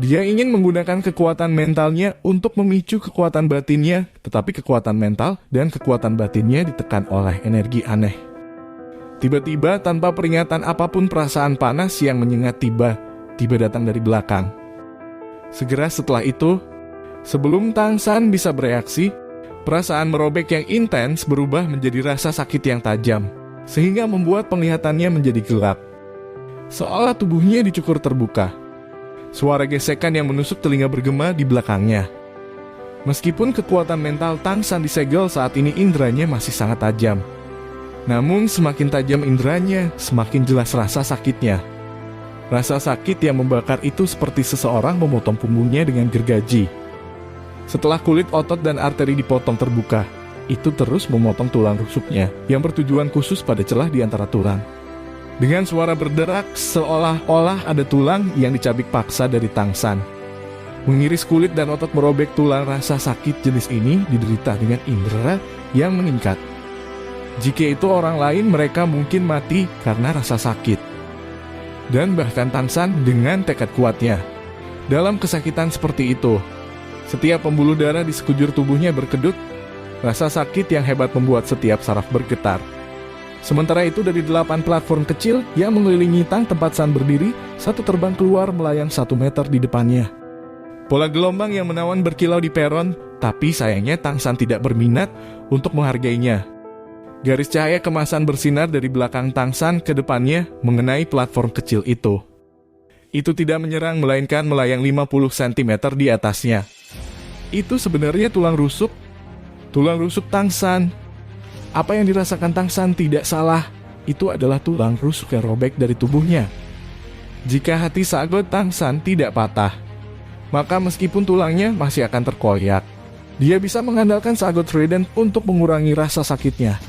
A: Dia ingin menggunakan kekuatan mentalnya untuk memicu kekuatan batinnya, tetapi kekuatan mental dan kekuatan batinnya ditekan oleh energi aneh. Tiba-tiba tanpa peringatan apapun perasaan panas yang menyengat tiba datang dari belakang. Segera setelah itu, sebelum Tangsan bisa bereaksi, perasaan merobek yang intens berubah menjadi rasa sakit yang tajam, sehingga membuat penglihatannya menjadi gelap. Seolah tubuhnya dicukur terbuka. Suara gesekan yang menusuk telinga bergema di belakangnya. Meskipun kekuatan mental Tangsan disegel saat ini indranya masih sangat tajam. Namun semakin tajam indranya, semakin jelas rasa sakitnya. Rasa sakit yang membakar itu seperti seseorang memotong punggungnya dengan gergaji. Setelah kulit otot dan arteri dipotong terbuka, itu terus memotong tulang rusuknya yang bertujuan khusus pada celah di antara tulang. Dengan suara berderak, seolah-olah ada tulang yang dicabik paksa dari Tangsan. Mengiris kulit dan otot merobek tulang, rasa sakit jenis ini diderita dengan indera yang meningkat. Jika itu orang lain, mereka mungkin mati karena rasa sakit. Dan bahkan Tangsan dengan tekad kuatnya. Dalam kesakitan seperti itu, setiap pembuluh darah di sekujur tubuhnya berkedut. Rasa sakit yang hebat membuat setiap saraf bergetar. Sementara itu dari 8 platform kecil yang mengelilingi tempat San berdiri, satu terbang keluar melayang 1 meter di depannya. Pola gelombang yang menawan berkilau di peron Tapi sayangnya Tang San tidak berminat untuk menghargainya. Garis cahaya kemasan bersinar dari belakang Tang San ke depannya mengenai platform kecil itu. Itu tidak menyerang melainkan melayang 50 cm di atasnya. Itu sebenarnya tulang rusuk. Tulang rusuk Tang San. Apa yang dirasakan Tang San tidak salah. Itu adalah tulang rusuk yang robek dari tubuhnya. Jika hati Sagot Tang San tidak patah, maka meskipun tulangnya masih akan terkoyak, dia bisa mengandalkan Sagot Trident untuk mengurangi rasa sakitnya.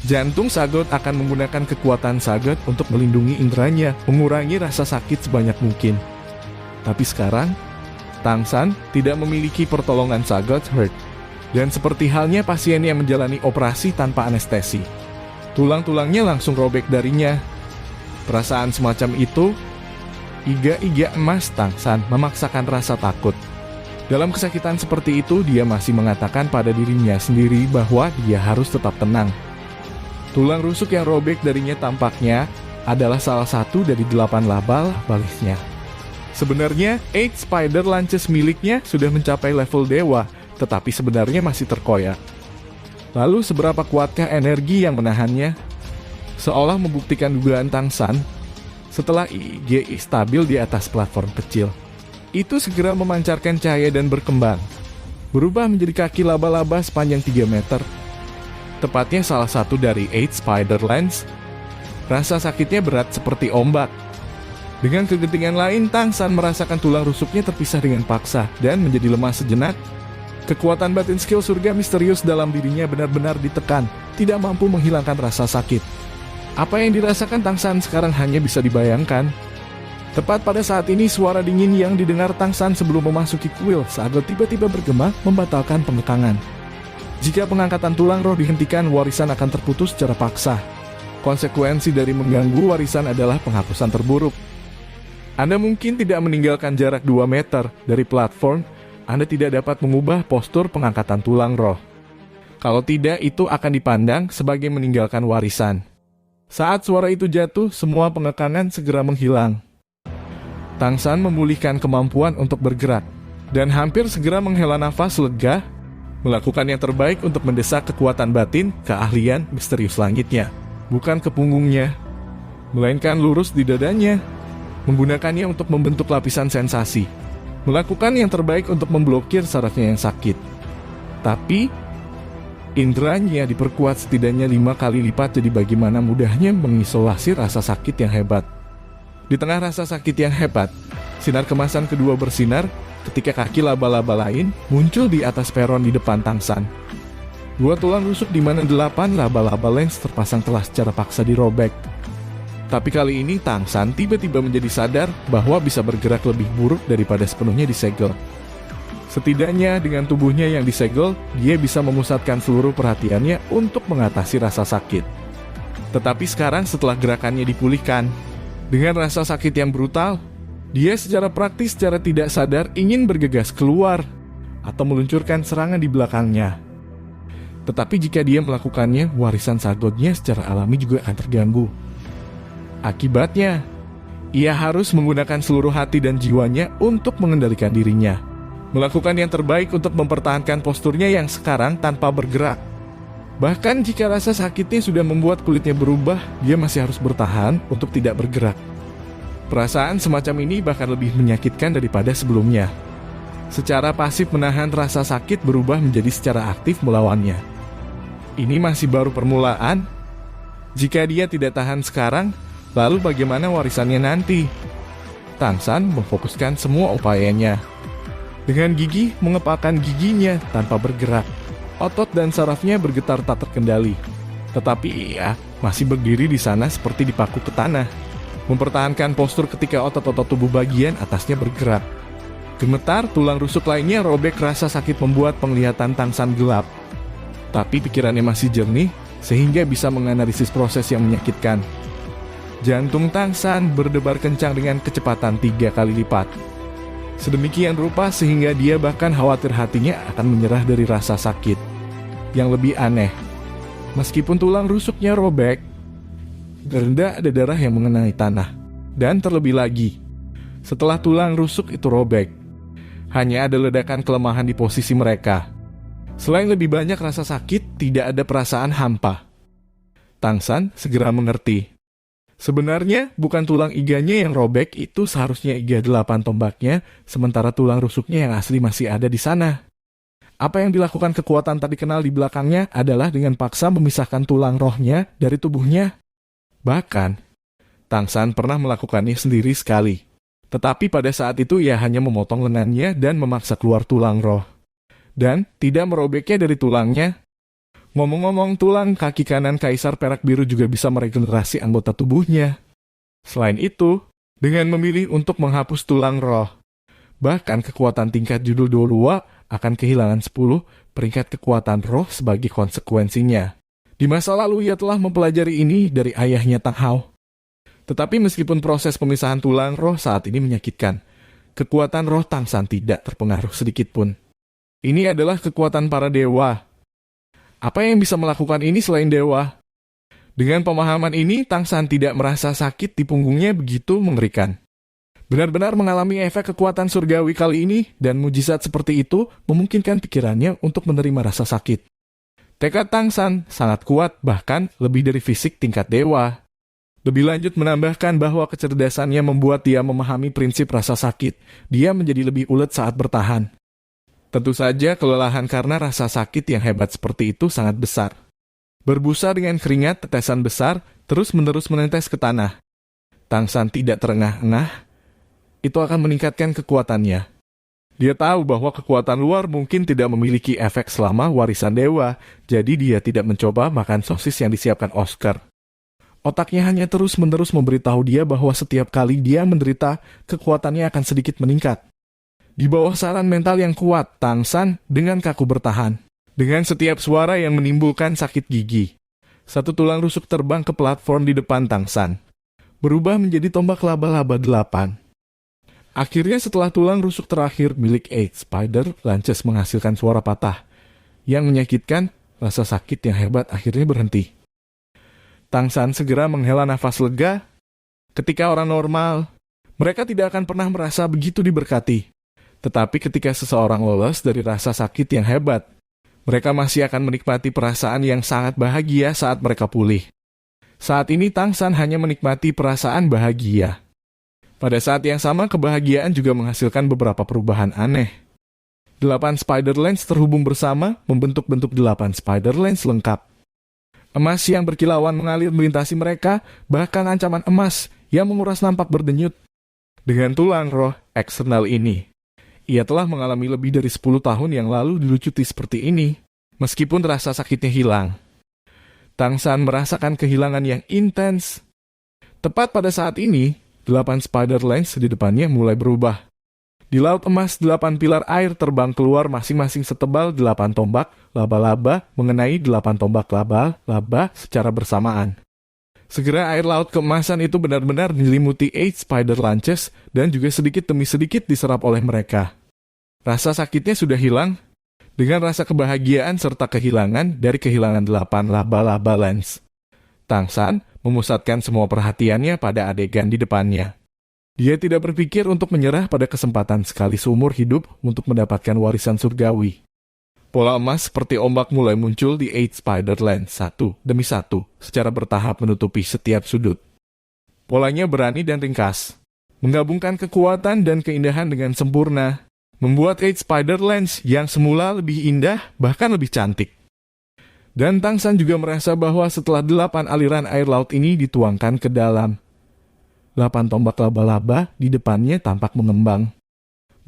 A: Jantung Sagot akan menggunakan kekuatan Sagot untuk melindungi inderanya, mengurangi rasa sakit sebanyak mungkin. Tapi sekarang, Tang San tidak memiliki pertolongan Sagot Heart. Dan seperti halnya pasien yang menjalani operasi tanpa anestesi, tulang-tulangnya langsung robek darinya. Perasaan semacam itu, iga-iga emas Tang San memaksakan rasa takut. Dalam kesakitan seperti itu, dia masih mengatakan pada dirinya sendiri bahwa dia harus tetap tenang. Tulang rusuk yang robek darinya tampaknya adalah salah satu dari 8 laba balisnya. Sebenarnya, 8 Spider Lances miliknya sudah mencapai level dewa, tetapi sebenarnya masih terkoyak. Lalu seberapa kuatkah energi yang menahannya? Seolah membuktikan dugaan Tang San, setelah IGI stabil di atas platform kecil, itu segera memancarkan cahaya dan berkembang, berubah menjadi kaki laba-laba sepanjang 3 meter. Tepatnya salah satu dari 8 Spider Lance. Rasa sakitnya berat seperti ombak. Dengan kegentingan lain, Tang San merasakan tulang rusuknya terpisah dengan paksa dan menjadi lemah sejenak. Kekuatan batin skill surga misterius dalam dirinya benar-benar ditekan, tidak mampu menghilangkan rasa sakit. Apa yang dirasakan Tang San sekarang hanya bisa dibayangkan. Tepat pada saat ini, suara dingin yang didengar Tang San sebelum memasuki kuil Sagot tiba-tiba bergema membatalkan pengekangan. Jika pengangkatan tulang roh dihentikan, warisan akan terputus secara paksa. Konsekuensi dari mengganggu warisan adalah penghapusan terburuk. Anda mungkin tidak meninggalkan jarak 2 meter dari platform. Anda tidak dapat mengubah postur pengangkatan tulang roh. Kalau tidak, itu akan dipandang sebagai meninggalkan warisan. Saat suara itu jatuh, semua pengekangan segera menghilang. Tang San memulihkan kemampuan untuk bergerak, dan hampir segera menghela nafas lega, melakukan yang terbaik untuk mendesak kekuatan batin, keahlian misterius langitnya. Bukan ke punggungnya, melainkan lurus di dadanya, menggunakannya untuk membentuk lapisan sensasi. Melakukan yang terbaik untuk memblokir sarafnya yang sakit. Tapi, inderanya diperkuat setidaknya 5 kali lipat, jadi bagaimana mudahnya mengisolasi rasa sakit yang hebat. Di tengah rasa sakit yang hebat, sinar kemasan kedua bersinar ketika kaki laba-laba lain muncul di atas peron di depan Tang San. 2 tulang rusuk di mana 8 laba-laba lens terpasang telah secara paksa dirobek. Tapi kali ini Tang San tiba-tiba menjadi sadar bahwa bisa bergerak lebih buruk daripada sepenuhnya disegel. Setidaknya dengan tubuhnya yang disegel, dia bisa memusatkan seluruh perhatiannya untuk mengatasi rasa sakit. Tetapi sekarang setelah gerakannya dipulihkan, dengan rasa sakit yang brutal, dia secara praktis secara tidak sadar ingin bergegas keluar atau meluncurkan serangan di belakangnya. Tetapi jika dia melakukannya, warisan Sagotnya secara alami juga akan terganggu. Akibatnya, ia harus menggunakan seluruh hati dan jiwanya untuk mengendalikan dirinya. Melakukan yang terbaik untuk mempertahankan posturnya yang sekarang tanpa bergerak. Bahkan jika rasa sakitnya sudah membuat kulitnya berubah, dia masih harus bertahan untuk tidak bergerak. Perasaan semacam ini bahkan lebih menyakitkan daripada sebelumnya. Secara pasif menahan rasa sakit berubah menjadi secara aktif melawannya. Ini masih baru permulaan. Jika dia tidak tahan sekarang, lalu bagaimana warisannya nanti? Tang San memfokuskan semua upayanya. Dengan gigih mengepalkan giginya tanpa bergerak. Otot dan sarafnya bergetar tak terkendali. Tetapi ia masih berdiri di sana seperti dipaku ke tanah. Mempertahankan postur ketika otot-otot tubuh bagian atasnya bergerak. Gemetar, tulang rusuk lainnya robek, rasa sakit membuat penglihatan Tang San gelap. Tapi pikirannya masih jernih, sehingga bisa menganalisis proses yang menyakitkan. Jantung Tang San berdebar kencang dengan kecepatan 3 kali lipat. Sedemikian rupa sehingga dia bahkan khawatir hatinya akan menyerah dari rasa sakit. Yang lebih aneh, meskipun tulang rusuknya robek, rendah ada darah yang mengenai tanah. Dan terlebih lagi, setelah tulang rusuk itu robek, hanya ada ledakan kelemahan di posisi mereka. Selain lebih banyak rasa sakit, tidak ada perasaan hampa. Tang San segera mengerti. Sebenarnya bukan tulang iganya yang robek, itu seharusnya iga 8 tombaknya, sementara tulang rusuknya yang asli masih ada di sana. Apa yang dilakukan kekuatan tadi kenal di belakangnya adalah dengan paksa memisahkan tulang rohnya dari tubuhnya. Bahkan, Tang San pernah melakukannya sendiri sekali. Tetapi pada saat itu ia hanya memotong lengannya dan memaksa keluar tulang roh. Dan tidak merobeknya dari tulangnya. Ngomong-ngomong, tulang kaki kanan Kaisar Perak Biru juga bisa meregenerasi anggota tubuhnya. Selain itu, dengan memilih untuk menghapus tulang roh, bahkan kekuatan tingkat judul Dolua akan kehilangan 10 peringkat kekuatan roh sebagai konsekuensinya. Di masa lalu ia telah mempelajari ini dari ayahnya Tang Hao. Tetapi meskipun proses pemisahan tulang roh saat ini menyakitkan, kekuatan roh Tang San tidak terpengaruh sedikitpun. Ini adalah kekuatan para dewa. Apa yang bisa melakukan ini selain dewa? Dengan pemahaman ini, Tang San tidak merasa sakit di punggungnya begitu mengerikan. Benar-benar mengalami efek kekuatan surgawi kali ini, dan mujizat seperti itu memungkinkan pikirannya untuk menerima rasa sakit. Tekad Tang San sangat kuat, bahkan lebih dari fisik tingkat dewa. Lebih lanjut menambahkan bahwa kecerdasannya membuat dia memahami prinsip rasa sakit. Dia menjadi lebih ulet saat bertahan. Tentu saja kelelahan karena rasa sakit yang hebat seperti itu sangat besar. Berbusa dengan keringat tetesan besar, terus-menerus menetes ke tanah. Tang San tidak terengah-engah. Itu akan meningkatkan kekuatannya. Dia tahu bahwa kekuatan luar mungkin tidak memiliki efek selama warisan dewa, jadi dia tidak mencoba makan sosis yang disiapkan Oscar. Otaknya hanya terus-menerus memberitahu dia bahwa setiap kali dia menderita, kekuatannya akan sedikit meningkat. Di bawah saran mental yang kuat, Tang San dengan kaku bertahan. Dengan setiap suara yang menimbulkan sakit gigi. Satu tulang rusuk terbang ke platform di depan Tang San. Berubah menjadi tombak laba-laba 8. Akhirnya setelah tulang rusuk terakhir milik Eight Spider Lances menghasilkan suara patah. Yang menyakitkan, rasa sakit yang hebat akhirnya berhenti. Tang San segera menghela nafas lega. Ketika orang normal, mereka tidak akan pernah merasa begitu diberkati. Tetapi ketika seseorang lolos dari rasa sakit yang hebat, mereka masih akan menikmati perasaan yang sangat bahagia saat mereka pulih. Saat ini Tang San hanya menikmati perasaan bahagia. Pada saat yang sama, kebahagiaan juga menghasilkan beberapa perubahan aneh. 8 Spider Lens terhubung bersama, membentuk 8 Spider Lens lengkap. Emas yang berkilauan mengalir melintasi mereka, bahkan ancaman emas yang menguras nampak berdenyut. Dengan tulang roh eksternal ini, ia telah mengalami lebih dari 10 tahun yang lalu dilucuti seperti ini. Meskipun rasa sakitnya hilang, Tang San merasakan kehilangan yang intens. Tepat pada saat ini, 8 Spider Lens di depannya mulai berubah. Di laut emas, 8 pilar air terbang keluar masing-masing setebal 8 tombak laba-laba mengenai 8 tombak laba-laba secara bersamaan. Segera air laut keemasan itu benar-benar menyelimuti 8 Spider Lances dan juga sedikit demi sedikit diserap oleh mereka. Rasa sakitnya sudah hilang, dengan rasa kebahagiaan serta kehilangan dari kehilangan 8 laba-laba lens. Tang San memusatkan semua perhatiannya pada adegan di depannya. Dia tidak berpikir untuk menyerah pada kesempatan sekali seumur hidup untuk mendapatkan warisan surgawi. Pola emas seperti ombak mulai muncul di 8 Spider Lens satu demi satu, secara bertahap menutupi setiap sudut. Polanya berani dan ringkas, menggabungkan kekuatan dan keindahan dengan sempurna, membuat 8 Spider Lens yang semula lebih indah bahkan lebih cantik. Dan Tang San juga merasa bahwa setelah 8 aliran air laut ini dituangkan ke dalam, 8 tombak laba-laba di depannya tampak mengembang.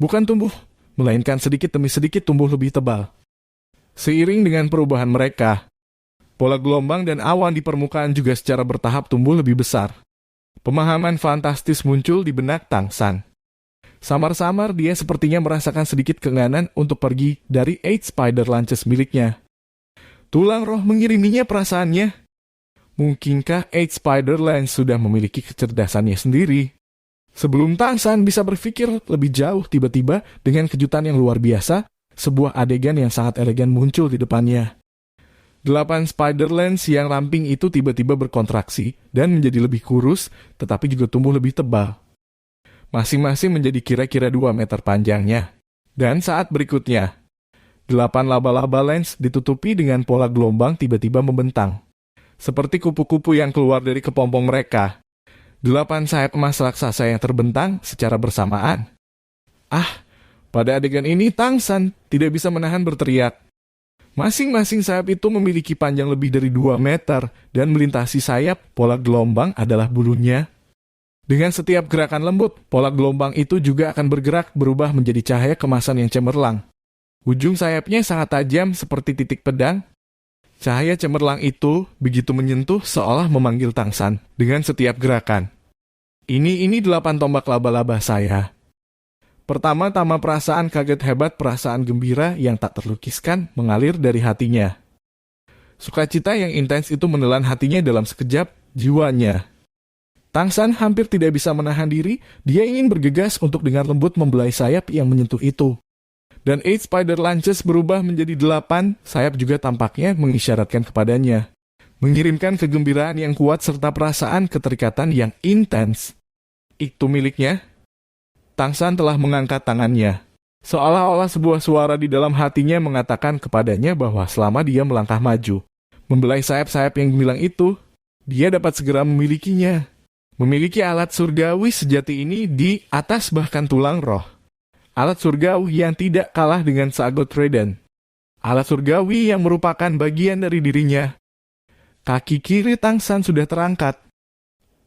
A: Bukan tumbuh, melainkan sedikit demi sedikit tumbuh lebih tebal. Seiring dengan perubahan mereka, pola gelombang dan awan di permukaan juga secara bertahap tumbuh lebih besar. Pemahaman fantastis muncul di benak Tang San. Samar-samar dia sepertinya merasakan sedikit keinginan untuk pergi dari 8 Spider Lances miliknya. Tulang roh mengiriminya perasaannya. Mungkinkah 8 Spider Lens sudah memiliki kecerdasannya sendiri? Sebelum Tang San bisa berpikir lebih jauh, tiba-tiba dengan kejutan yang luar biasa, sebuah adegan yang sangat elegan muncul di depannya. 8 Spider Lens yang ramping itu tiba-tiba berkontraksi dan menjadi lebih kurus, tetapi juga tumbuh lebih tebal. Masing-masing menjadi kira-kira 2 meter panjangnya. Dan saat berikutnya, 8 laba-laba lens ditutupi dengan pola gelombang tiba-tiba membentang. Seperti kupu-kupu yang keluar dari kepompong mereka. 8 sayap emas raksasa yang terbentang secara bersamaan. Pada adegan ini Tang San tidak bisa menahan berteriak. Masing-masing sayap itu memiliki panjang lebih dari 2 meter dan melintasi sayap pola gelombang adalah bulunya. Dengan setiap gerakan lembut, pola gelombang itu juga akan bergerak berubah menjadi cahaya kemasan yang cemerlang. Ujung sayapnya sangat tajam seperti titik pedang. Cahaya cemerlang itu begitu menyentuh seolah memanggil Tang San dengan setiap gerakan. Ini 8 tombak laba-laba saya. Pertama-tama perasaan kaget hebat, perasaan gembira yang tak terlukiskan mengalir dari hatinya. Sukacita yang intens itu menelan hatinya dalam sekejap jiwanya. Tang San hampir tidak bisa menahan diri, dia ingin bergegas untuk dengan lembut membelai sayap yang menyentuh itu. Dan 8 spider lances berubah menjadi 8, sayap juga tampaknya mengisyaratkan kepadanya. Mengirimkan kegembiraan yang kuat serta perasaan keterikatan yang intens. Itu miliknya. Tang San telah mengangkat tangannya. Seolah-olah sebuah suara di dalam hatinya mengatakan kepadanya bahwa selama dia melangkah maju, membelai sayap-sayap yang gemilang itu, dia dapat segera memilikinya. Memiliki alat surgawi sejati ini di atas bahkan tulang roh. Alat surgawi yang tidak kalah dengan Sagot Raiden. Alat surgawi yang merupakan bagian dari dirinya. Kaki kiri Tang San sudah terangkat.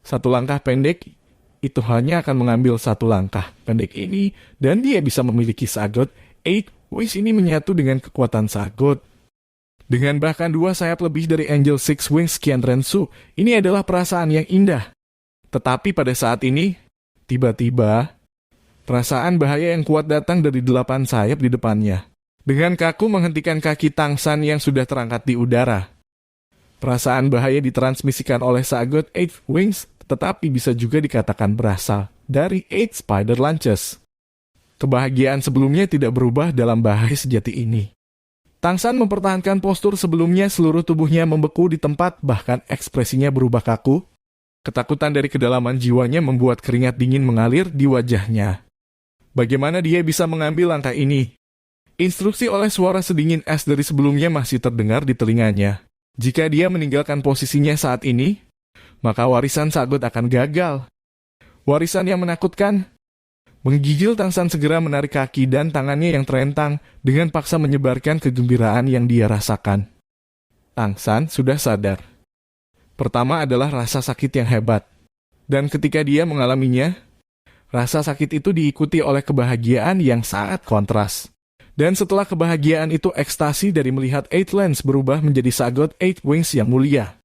A: Satu langkah pendek, itu hanya akan mengambil satu langkah pendek ini, dan dia bisa memiliki Sagot 8 Wings ini menyatu dengan kekuatan Sagot. Dengan bahkan 2 sayap lebih dari Angel 6 Wings Qian Rensu, ini adalah perasaan yang indah. Tetapi pada saat ini, tiba-tiba, perasaan bahaya yang kuat datang dari 8 sayap di depannya. Dengan kaku menghentikan kaki Tang San yang sudah terangkat di udara. Perasaan bahaya ditransmisikan oleh Sagot 8 Wings, tetapi bisa juga dikatakan berasal dari 8 spider lances. Kebahagiaan sebelumnya tidak berubah dalam bahaya sejati ini. Tang San mempertahankan postur sebelumnya, seluruh tubuhnya membeku di tempat, bahkan ekspresinya berubah kaku. Ketakutan dari kedalaman jiwanya membuat keringat dingin mengalir di wajahnya. Bagaimana dia bisa mengambil langkah ini? Instruksi oleh suara sedingin es dari sebelumnya masih terdengar di telinganya. Jika dia meninggalkan posisinya saat ini, maka warisan Sagot akan gagal. Warisan yang menakutkan. Menggigil, Tang San segera menarik kaki dan tangannya yang terentang dengan paksa menyebarkan kegembiraan yang dia rasakan. Tang San sudah sadar. Pertama adalah rasa sakit yang hebat. Dan ketika dia mengalaminya, rasa sakit itu diikuti oleh kebahagiaan yang sangat kontras. Dan setelah kebahagiaan itu, ekstasi dari melihat 8 lens berubah menjadi Sagot 8 Wings yang mulia.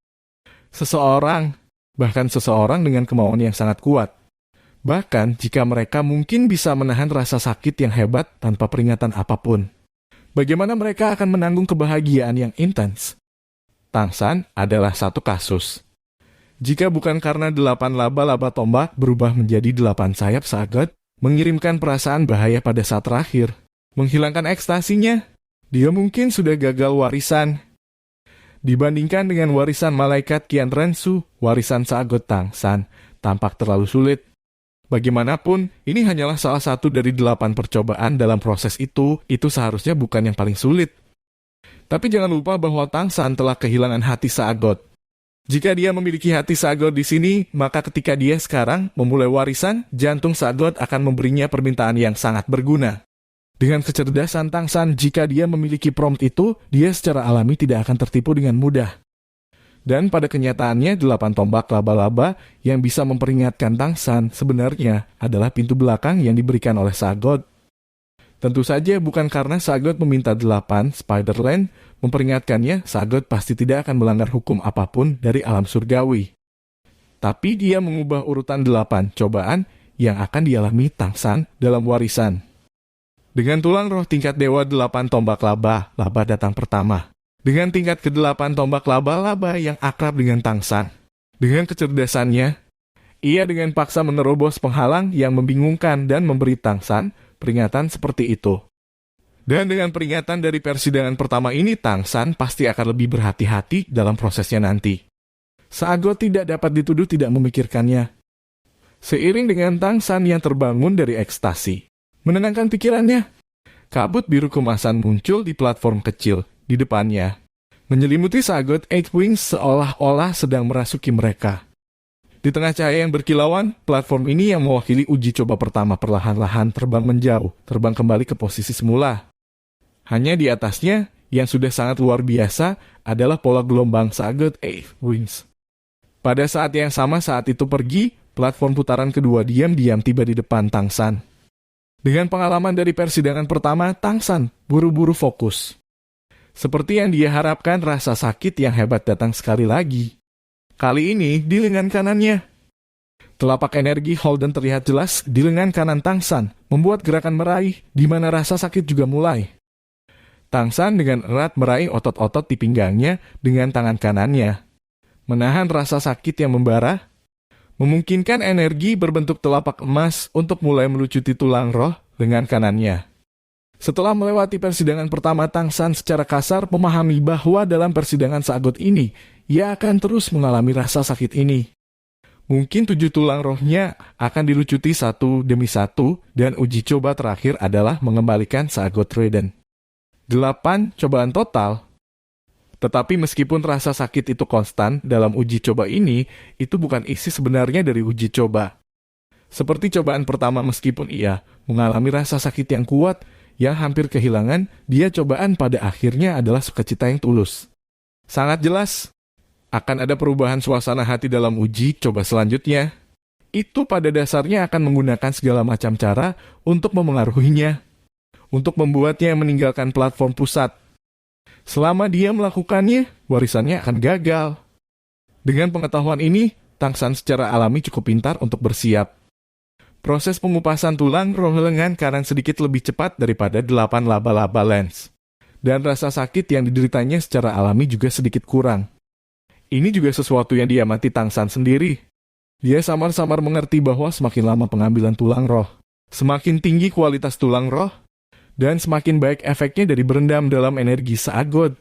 A: Seseorang, bahkan seseorang dengan kemauan yang sangat kuat. Bahkan jika mereka mungkin bisa menahan rasa sakit yang hebat tanpa peringatan apapun. Bagaimana mereka akan menanggung kebahagiaan yang intens? Tang San adalah satu kasus. Jika bukan karena 8 laba-laba tombak berubah menjadi 8 sayap Sagot, mengirimkan perasaan bahaya pada saat terakhir, menghilangkan ekstasinya, dia mungkin sudah gagal warisan. Dibandingkan dengan warisan malaikat Qian Rensu, warisan Sagot Tang San tampak terlalu sulit. Bagaimanapun, ini hanyalah salah satu dari 8 percobaan dalam proses itu seharusnya bukan yang paling sulit. Tapi jangan lupa bahwa Tang San telah kehilangan hati Sagot. Jika dia memiliki hati Sagot di sini, maka ketika dia sekarang memulai warisan, jantung Sagot akan memberinya permintaan yang sangat berguna. Dengan kecerdasan Tang San, jika dia memiliki prompt itu, dia secara alami tidak akan tertipu dengan mudah. Dan pada kenyataannya, 8 tombak laba-laba yang bisa memperingatkan Tang San sebenarnya adalah pintu belakang yang diberikan oleh Sagot. Tentu saja bukan karena Sagot meminta 8 Spider-Land memperingatkannya, Sagot pasti tidak akan melanggar hukum apapun dari alam surgawi. Tapi dia mengubah urutan 8 cobaan yang akan dialami Tang San dalam warisan. Dengan tulang roh tingkat dewa 8 tombak laba datang pertama. Dengan tingkat ke-8 tombak laba yang akrab dengan Tang San. Dengan kecerdasannya, ia dengan paksa menerobos penghalang yang membingungkan dan memberi Tang San peringatan seperti itu. Dan dengan peringatan dari persidangan pertama ini, Tang San pasti akan lebih berhati-hati dalam prosesnya nanti. Sagot tidak dapat dituduh tidak memikirkannya. Seiring dengan Tang San yang terbangun dari ekstasi, menenangkan pikirannya, Kabut biru kemasan muncul di platform kecil di depannya, menyelimuti Sagot Eight Wings seolah-olah sedang merasuki mereka. Di tengah cahaya yang berkilauan, platform ini yang mewakili uji coba pertama perlahan-lahan terbang menjauh, terbang kembali ke posisi semula. Hanya di atasnya, yang sudah sangat luar biasa, adalah pola gelombang Sagot Eight Wings. Pada saat yang sama saat itu pergi, platform putaran kedua diam-diam tiba di depan Tang San. Dengan pengalaman dari persidangan pertama, Tang San buru-buru fokus. Seperti yang dia harapkan, rasa sakit yang hebat datang sekali lagi. Kali ini di lengan kanannya. Telapak energi Holden terlihat jelas di lengan kanan Tang San, membuat gerakan meraih, di mana rasa sakit juga mulai. Tang San dengan erat meraih otot-otot di pinggangnya dengan tangan kanannya. Menahan rasa sakit yang membara, memungkinkan energi berbentuk telapak emas untuk mulai melucuti tulang roh lengan kanannya. Setelah melewati persidangan pertama, Tang San secara kasar memahami bahwa dalam persidangan Sagot ini, ia akan terus mengalami rasa sakit ini. Mungkin 7 tulang rohnya akan dilucuti satu demi satu, dan uji coba terakhir adalah mengembalikan Sagot Raiden. 8 cobaan total. Tetapi meskipun rasa sakit itu konstan dalam uji coba ini, itu bukan isi sebenarnya dari uji coba. Seperti cobaan pertama, meskipun ia mengalami rasa sakit yang kuat, yang hampir kehilangan, dia cobaan pada akhirnya adalah sukacita yang tulus. Sangat jelas, akan ada perubahan suasana hati dalam uji coba selanjutnya. Itu pada dasarnya akan menggunakan segala macam cara untuk memengaruhinya, untuk membuatnya meninggalkan platform pusat. Selama dia melakukannya, warisannya akan gagal. Dengan pengetahuan ini, Tang San secara alami cukup pintar untuk bersiap. Proses pengupasan tulang roh lengan kanan sedikit lebih cepat daripada 8 laba-laba lens. Dan rasa sakit yang dideritanya secara alami juga sedikit kurang. Ini juga sesuatu yang diamati Tang San sendiri. Dia samar-samar mengerti bahwa semakin lama pengambilan tulang roh, semakin tinggi kualitas tulang roh, dan semakin baik efeknya dari berendam dalam energi Sagot.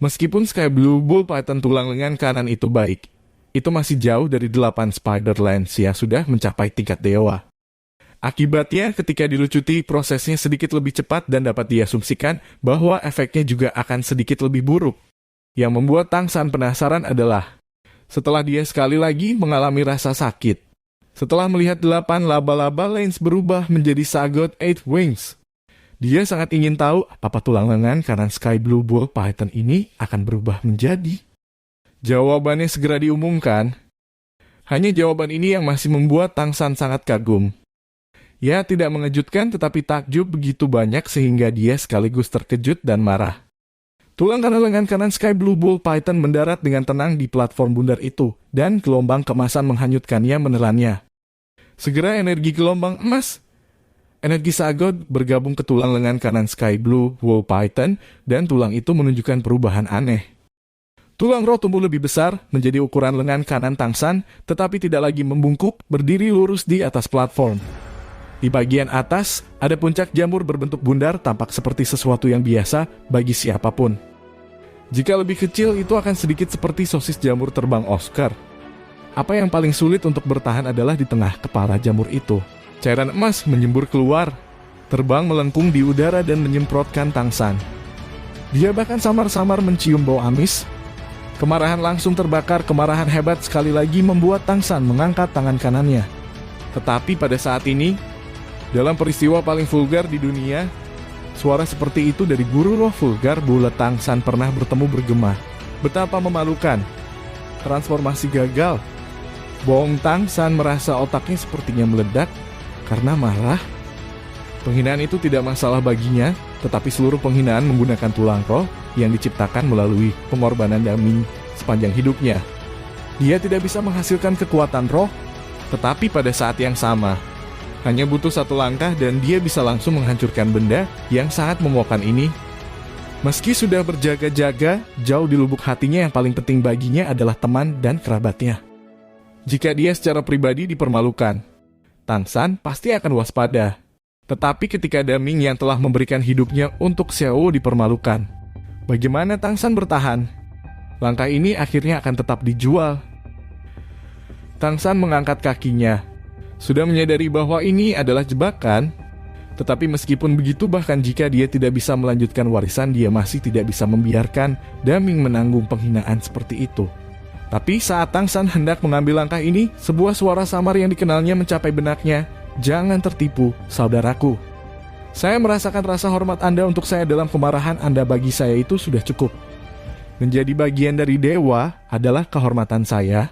A: Meskipun Sky Blue Bull Python tulang lengan kanan itu baik, itu masih jauh dari 8 Spider Lens yang sudah mencapai tingkat dewa. Akibatnya, ketika dilucuti, prosesnya sedikit lebih cepat dan dapat diasumsikan bahwa efeknya juga akan sedikit lebih buruk. Yang membuat Tang San penasaran adalah, setelah dia sekali lagi mengalami rasa sakit, setelah melihat 8 laba-laba lens berubah menjadi Sagot Eight Wings, dia sangat ingin tahu apa tulang lengan kanan Sky Blue Bull Python ini akan berubah menjadi. Jawabannya segera diumumkan. Hanya jawaban ini yang masih membuat Tang San sangat kagum. Ya, tidak mengejutkan tetapi takjub begitu banyak sehingga dia sekaligus terkejut dan marah. Tulang kanan lengan kanan Sky Blue Bull Python mendarat dengan tenang di platform bundar itu, dan gelombang kemasan menghanyutkannya menelannya. Segera energi gelombang emas, energi Sagot bergabung ke tulang lengan kanan Sky Blue Bull Python, dan tulang itu menunjukkan perubahan aneh. Tulang roh tumbuh lebih besar, menjadi ukuran lengan kanan Tang San, tetapi tidak lagi membungkuk, berdiri lurus di atas platform. Di bagian atas, ada puncak jamur berbentuk bundar, tampak seperti sesuatu yang biasa bagi siapapun. Jika lebih kecil, itu akan sedikit seperti sosis jamur terbang Oscar. Apa yang paling sulit untuk bertahan adalah di tengah kepala jamur itu. Cairan emas menyembur keluar, terbang melengkung di udara dan menyemprotkan Tang San. Dia bahkan samar-samar mencium bau amis. Kemarahan langsung terbakar, kemarahan hebat sekali lagi membuat Tang San mengangkat tangan kanannya. Tetapi pada saat ini, dalam peristiwa paling vulgar di dunia, suara seperti itu dari guru roh vulgar bulat Tang San pernah bertemu bergema. Betapa memalukan. Transformasi gagal. Bong Tang San merasa otaknya sepertinya meledak karena marah. Penghinaan itu tidak masalah baginya, tetapi seluruh penghinaan menggunakan tulang roh yang diciptakan melalui pengorbanan Daming sepanjang hidupnya. Dia tidak bisa menghasilkan kekuatan roh, tetapi pada saat yang sama, hanya butuh satu langkah dan dia bisa langsung menghancurkan benda yang sangat memuakan ini. Meski sudah berjaga-jaga, jauh di lubuk hatinya yang paling penting baginya adalah teman dan kerabatnya. Jika dia secara pribadi dipermalukan, Tang San pasti akan waspada. Tetapi ketika Daming yang telah memberikan hidupnya untuk Xiao dipermalukan, bagaimana Tang San bertahan? Langkah ini akhirnya akan tetap dijual. Tang San mengangkat kakinya. Sudah menyadari bahwa ini adalah jebakan, Tetapi meskipun begitu, bahkan jika dia tidak bisa melanjutkan warisan, dia masih tidak bisa membiarkan Daming menanggung penghinaan seperti itu. Tapi saat Tang San hendak mengambil langkah ini, sebuah suara samar yang dikenalnya mencapai benaknya. "Jangan tertipu, saudaraku. Saya merasakan rasa hormat Anda untuk saya dalam kemarahan Anda bagi saya itu sudah cukup. Menjadi bagian dari dewa adalah kehormatan saya."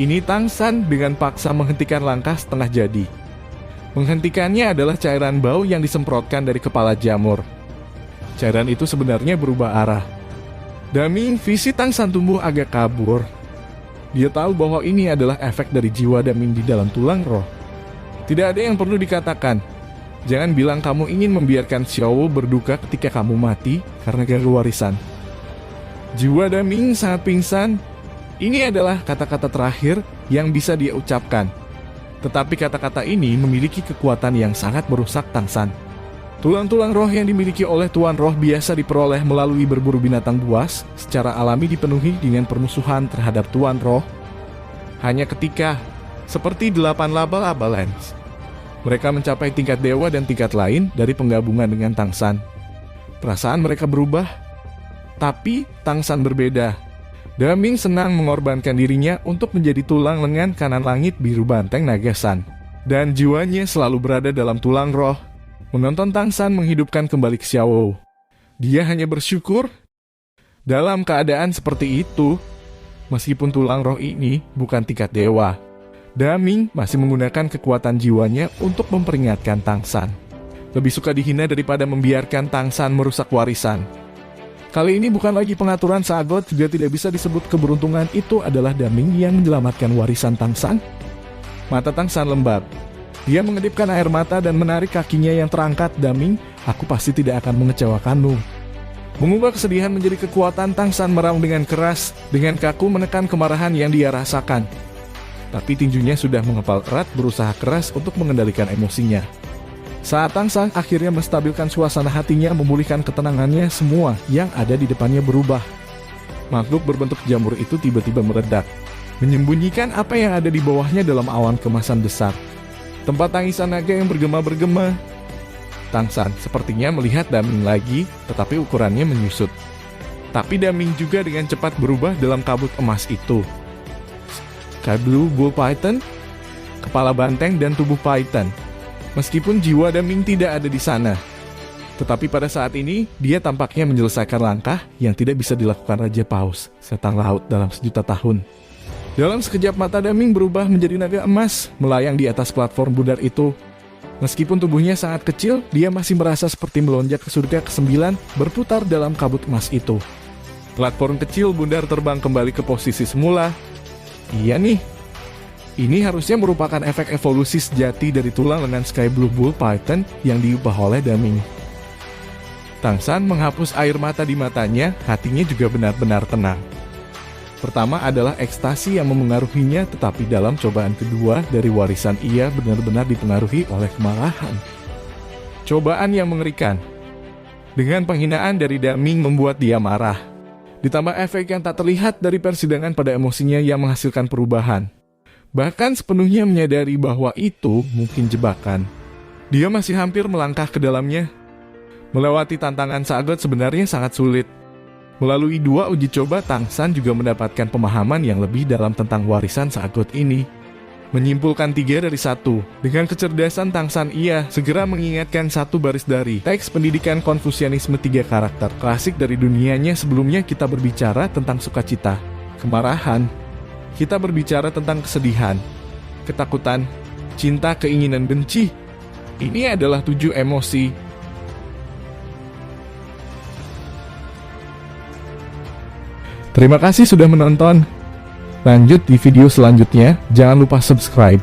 A: Ini Tang San dengan paksa menghentikan langkah setengah jadi. Menghentikannya adalah cairan bau yang disemprotkan dari kepala jamur. Cairan itu sebenarnya berubah arah. Daming, visi Tang San tumbuh agak kabur. Dia tahu bahwa ini adalah efek dari jiwa Daming di dalam tulang roh. Tidak ada yang perlu dikatakan. Jangan bilang kamu ingin membiarkan Xiao berduka ketika kamu mati karena gagal warisan. Jiwa Daming sangat pingsan. Ini adalah kata-kata terakhir yang bisa dia ucapkan. Tetapi kata-kata ini memiliki kekuatan yang sangat merusak Tang San. Tulang-tulang roh yang dimiliki oleh Tuan Roh biasa diperoleh melalui berburu binatang buas, secara alami dipenuhi dengan permusuhan terhadap Tuan Roh. Hanya ketika, seperti 8 laba-laba lens, mereka mencapai tingkat dewa dan tingkat lain dari penggabungan dengan Tang San. Perasaan mereka berubah, tapi Tang San berbeda. Daming senang mengorbankan dirinya untuk menjadi tulang lengan kanan langit biru banteng naga San. Dan jiwanya selalu berada dalam tulang roh. Menonton Tang San menghidupkan kembali Xiao. Dia hanya bersyukur dalam keadaan seperti itu. Meskipun tulang roh ini bukan tingkat dewa, Daming masih menggunakan kekuatan jiwanya untuk memperingatkan Tang San. Lebih suka dihina daripada membiarkan Tang San merusak warisan. Kali ini bukan lagi pengaturan Sagot, juga tidak bisa disebut keberuntungan. Itu adalah Daming yang menyelamatkan warisan Tang San. Mata Tang San lembab. Dia mengedipkan air mata dan menarik kakinya yang terangkat. "Daming, aku pasti tidak akan mengecewakanmu." Mengubah kesedihan menjadi kekuatan, Tang San meraung dengan keras, dengan kaku menekan kemarahan yang dia rasakan. Tapi tinjunya sudah mengepal erat, berusaha keras untuk mengendalikan emosinya. Saat Tang San akhirnya menstabilkan suasana hatinya, memulihkan ketenangannya, semua yang ada di depannya berubah. Makhluk berbentuk jamur itu tiba-tiba meledak, menyembunyikan apa yang ada di bawahnya dalam awan kemasan besar. Tempat tangisan naga yang bergema-bergema. Tang San sepertinya melihat Daming lagi, tetapi ukurannya menyusut. Tapi Daming juga dengan cepat berubah dalam kabut emas itu. Sky Blue Bull Python, kepala banteng dan tubuh Python. Meskipun jiwa Daming tidak ada di sana, tetapi pada saat ini dia tampaknya menyelesaikan langkah yang tidak bisa dilakukan Raja Paus, setan laut dalam 1.000.000 tahun. Dalam sekejap mata Daming berubah menjadi naga emas, melayang di atas platform bundar itu. Meskipun tubuhnya sangat kecil, dia masih merasa seperti melonjak ke surga ke-9, berputar dalam kabut emas itu. Platform kecil bundar terbang kembali ke posisi semula. Iya nih. Ini harusnya merupakan efek evolusi sejati dari tulang lengan Sky Blue Bull Python yang diubah oleh Daming. Tang San menghapus air mata di matanya, hatinya juga benar-benar tenang. Pertama adalah ekstasi yang memengaruhinya, tetapi dalam cobaan kedua dari warisan ia benar-benar dipengaruhi oleh kemarahan. Cobaan yang mengerikan. Dengan penghinaan dari Daming membuat dia marah. Ditambah efek yang tak terlihat dari persidangan pada emosinya yang menghasilkan perubahan. Bahkan sepenuhnya menyadari bahwa itu mungkin jebakan. Dia masih hampir melangkah ke dalamnya. Melewati tantangan Sagot sebenarnya sangat sulit. Melalui 2 uji coba, Tang San juga mendapatkan pemahaman yang lebih dalam tentang warisan Sagot ini. Menyimpulkan 3 dari 1. Dengan kecerdasan Tang San, ia segera mengingatkan 1 baris dari teks pendidikan Konfusianisme 3 karakter klasik dari dunianya. Sebelumnya kita berbicara tentang sukacita, kemarahan. Kita berbicara tentang kesedihan, ketakutan, cinta, keinginan, benci. Ini adalah 7 emosi. Terima kasih sudah menonton. Lanjut di video selanjutnya. Jangan lupa subscribe.